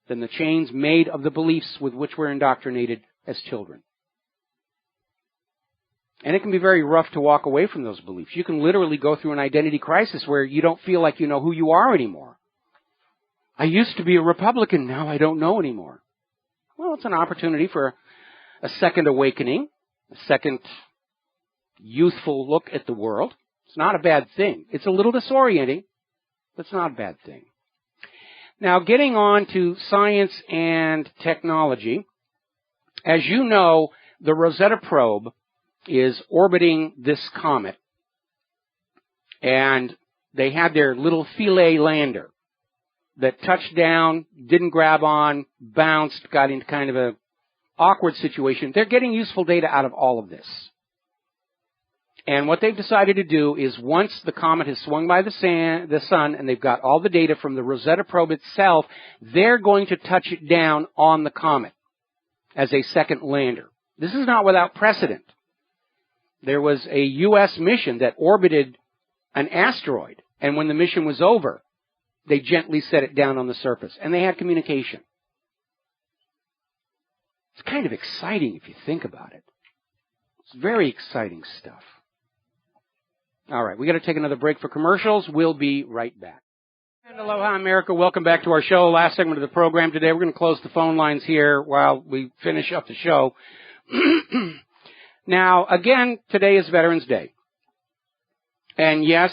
than the chains made of the beliefs with which we're indoctrinated as children. And it can be very rough to walk away from those beliefs. You can literally go through an identity crisis where you don't feel like you know who you are anymore. I used to be a Republican, now I don't know anymore. Well, it's an opportunity for a second awakening, a second youthful look at the world. It's not a bad thing. It's a little disorienting, but it's not a bad thing. Now, getting on to science and technology. As you know, the Rosetta probe is orbiting this comet, and they had their little Philae lander that touched down, didn't grab on, bounced, got into kind of a awkward situation. They're getting useful data out of all of this. And what they've decided to do is once the comet has swung by the sun and they've got all the data from the Rosetta probe itself, they're going to touch it down on the comet as a second lander. This is not without precedent. There was a U.S. mission that orbited an asteroid, and when the mission was over, they gently set it down on the surface, and they had communication. It's kind of exciting if you think about it. It's very exciting stuff. All right, we got to take another break for commercials. We'll be right back. And aloha, America. Welcome back to our show. Last segment of the program today. We're going to close the phone lines here while we finish up the show. Now, again, today is Veterans Day. And yes,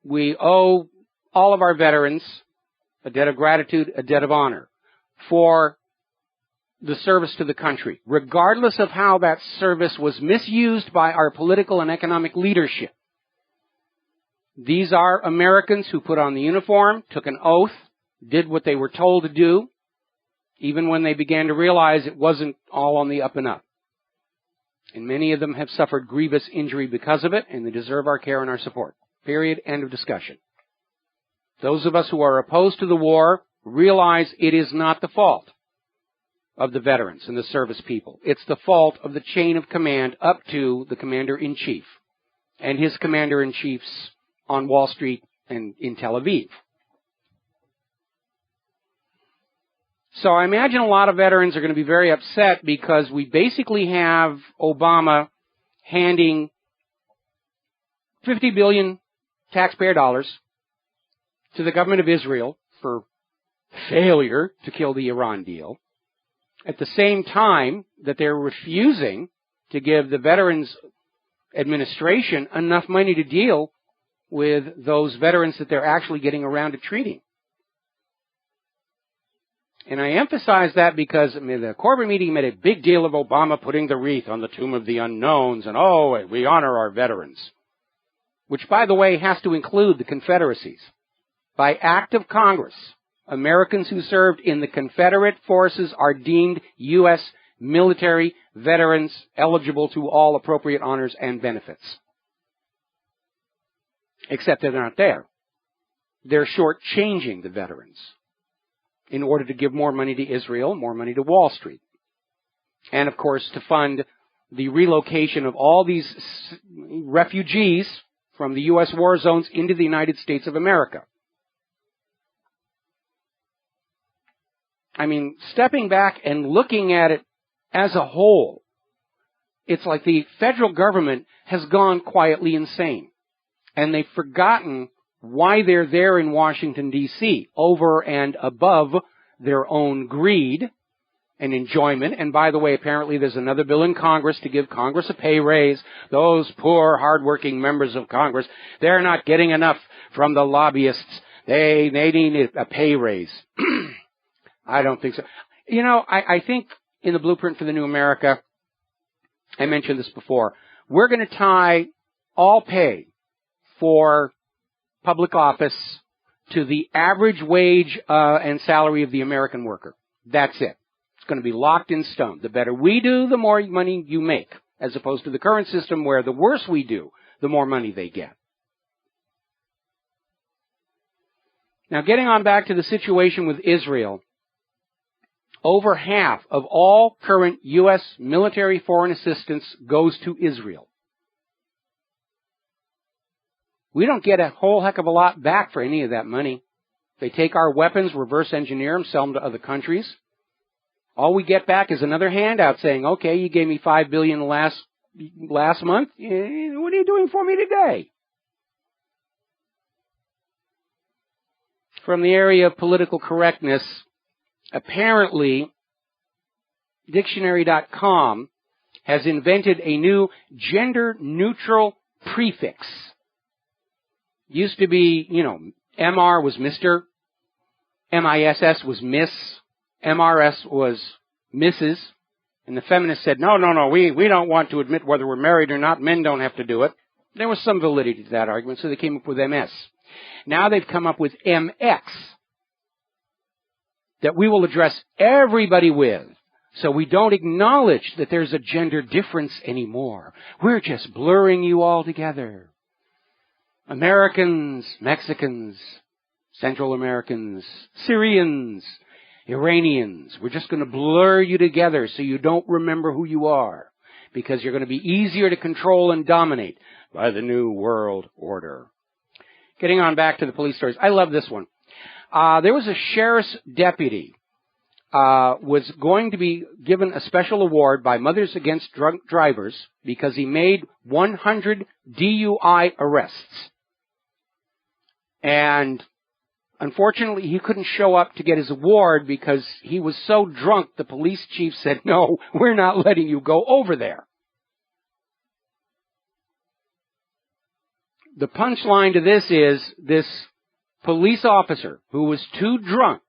we owe all of our veterans a debt of gratitude, a debt of honor for the service to the country, regardless of how that service was misused by our political and economic leadership. These are Americans who put on the uniform, took an oath, did what they were told to do, even when they began to realize it wasn't all on the up and up. And many of them have suffered grievous injury because of it, and they deserve our care and our support. Period. End of discussion. Those of us who are opposed to the war realize it is not the fault of the veterans and the service people. It's the fault of the chain of command up to the commander-in-chief and his commander-in-chiefs on Wall Street and in Tel Aviv. So I imagine a lot of veterans are going to be very upset because we basically have Obama handing $50 billion taxpayer dollars to the government of Israel for failure to kill the Iran deal, at the same time that they're refusing to give the Veterans Administration enough money to deal with those veterans that they're actually getting around to treating. And I emphasize that because the Corbett meeting made a big deal of Obama putting the wreath on the Tomb of the Unknowns and, oh, we honor our veterans, which, by the way, has to include the Confederacies. By act of Congress, Americans who served in the Confederate forces are deemed U.S. military veterans eligible to all appropriate honors and benefits. Except they're not there. They're shortchanging the veterans in order to give more money to Israel, more money to Wall Street. And, of course, to fund the relocation of all these refugees from the U.S. war zones into the United States of America. I mean, stepping back and looking at it as a whole, it's like the federal government has gone quietly insane. And they've forgotten why they're there in Washington, D.C., over and above their own greed and enjoyment. And by the way, apparently there's another bill in Congress to give Congress a pay raise. Those poor, hardworking members of Congress, they're not getting enough from the lobbyists. They need a pay raise. I don't think so. You know, I think in the Blueprint for the New America, I mentioned this before, we're going to tie all pay for public office to the average wage and salary of the American worker. That's it. It's going to be locked in stone. The better we do, the more money you make, as opposed to the current system where the worse we do, the more money they get. Now, getting on back to the situation with Israel, over half of all current U.S. military foreign assistance goes to Israel. We don't get a whole heck of a lot back for any of that money. They take our weapons, reverse engineer them, sell them to other countries. All we get back is another handout saying, okay, you gave me $5 billion last month. What are you doing for me today? From the area of political correctness, apparently, Dictionary.com has invented a new gender-neutral prefix. Used to be, MR was Mr., MISS was Miss, MRS was Mrs., and the feminists said, no, we don't want to admit whether we're married or not. Men don't have to do it. There was some validity to that argument, so they came up with MS. Now they've come up with MX, that we will address everybody with, so we don't acknowledge that there's a gender difference anymore. We're just blurring you all together. Americans, Mexicans, Central Americans, Syrians, Iranians. We're just going to blur you together so you don't remember who you are, because you're going to be easier to control and dominate by the New World Order. Getting on back to the police stories. I love this one. There was a sheriff's deputy was going to be given a special award by Mothers Against Drunk Drivers because he made 100 DUI arrests. And unfortunately, he couldn't show up to get his award because he was so drunk, the police chief said, no, we're not letting you go over there. The punchline to this is this police officer who was too drunk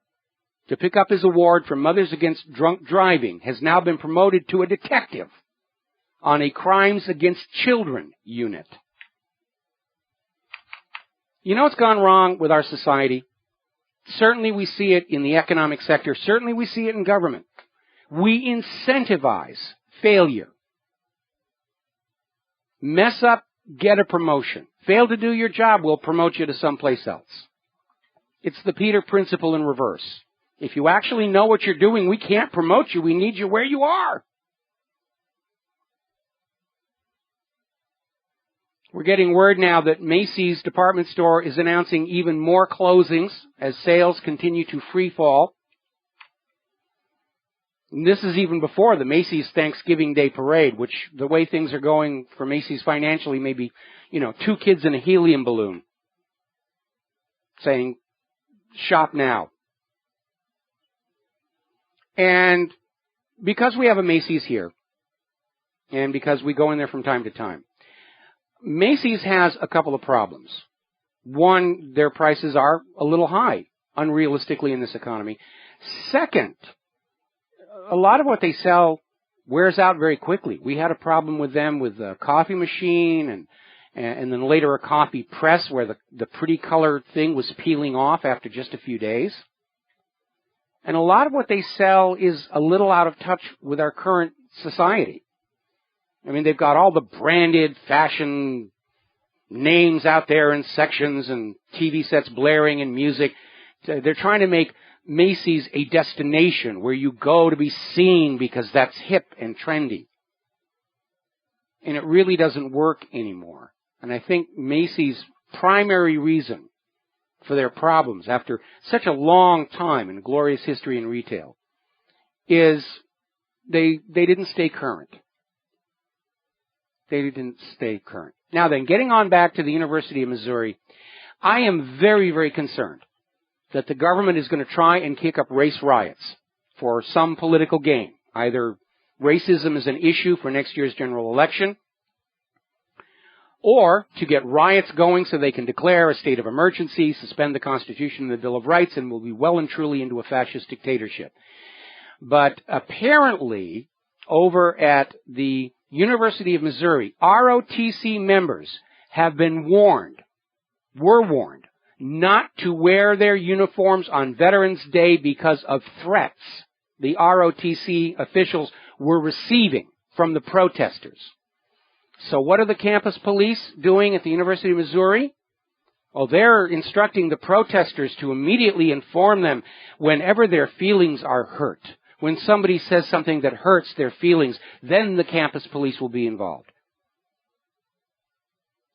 to pick up his award from Mothers Against Drunk Driving has now been promoted to a detective on a Crimes Against Children unit. You know what's gone wrong with our society? Certainly we see it in the economic sector. Certainly we see it in government. We incentivize failure. Mess up, get a promotion. Fail to do your job, we'll promote you to someplace else. It's the Peter principle in reverse. If you actually know what you're doing, we can't promote you. We need you where you are. We're getting word now that Macy's department store is announcing even more closings as sales continue to free fall. And this is even before the Macy's Thanksgiving Day parade, which the way things are going for Macy's financially, maybe, 2 kids in a helium balloon saying, shop now. And because we have a Macy's here, and because we go in there from time to time, Macy's has a couple of problems. One, their prices are a little high, unrealistically in this economy. Second, a lot of what they sell wears out very quickly. We had a problem with them with a coffee machine and then later a coffee press where the pretty colored thing was peeling off after just a few days. And a lot of what they sell is a little out of touch with our current society. I mean, they've got all the branded fashion names out there in sections and TV sets blaring and music. They're trying to make Macy's a destination where you go to be seen because that's hip and trendy. And it really doesn't work anymore. And I think Macy's primary reason for their problems after such a long time in glorious history in retail is they didn't stay current. They didn't stay current. Now then, getting on back to the University of Missouri, I am very, very concerned that the government is going to try and kick up race riots for some political gain. Either racism is an issue for next year's general election, or to get riots going so they can declare a state of emergency, suspend the Constitution and the Bill of Rights, and we'll be well and truly into a fascist dictatorship. But apparently, over at the University of Missouri, ROTC members have been were warned, not to wear their uniforms on Veterans Day because of threats the ROTC officials were receiving from the protesters. So what are the campus police doing at the University of Missouri? Well, they're instructing the protesters to immediately inform them whenever their feelings are hurt. When somebody says something that hurts their feelings, then the campus police will be involved.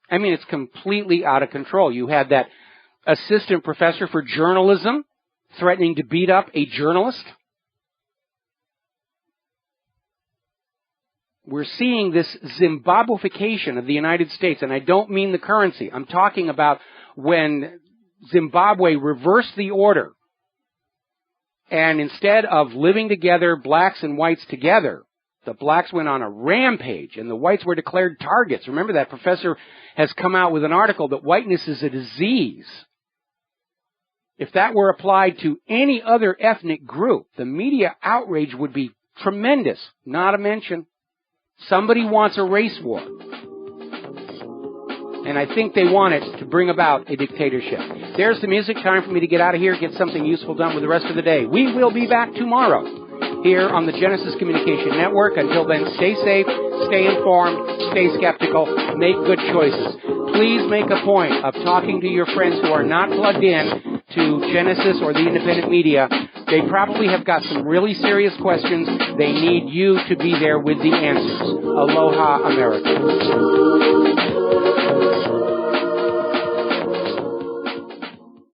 I mean, it's completely out of control. You had that assistant professor for journalism threatening to beat up a journalist. We're seeing this Zimbabwification of the United States, and I don't mean the currency. I'm talking about when Zimbabwe reversed the order, and instead of living together, blacks and whites together, the blacks went on a rampage, and the whites were declared targets. Remember, that professor has come out with an article that whiteness is a disease. If that were applied to any other ethnic group, the media outrage would be tremendous. Not a mention. Somebody wants a race war. And I think they want it to bring about a dictatorship. There's the music. Time for me to get out of here, get something useful done with the rest of the day. We will be back tomorrow here on the Genesis Communication Network. Until then, stay safe, stay informed, stay skeptical, make good choices. Please make a point of talking to your friends who are not plugged in to Genesis or the independent media. They probably have got some really serious questions. They need you to be there with the answers. Aloha, America.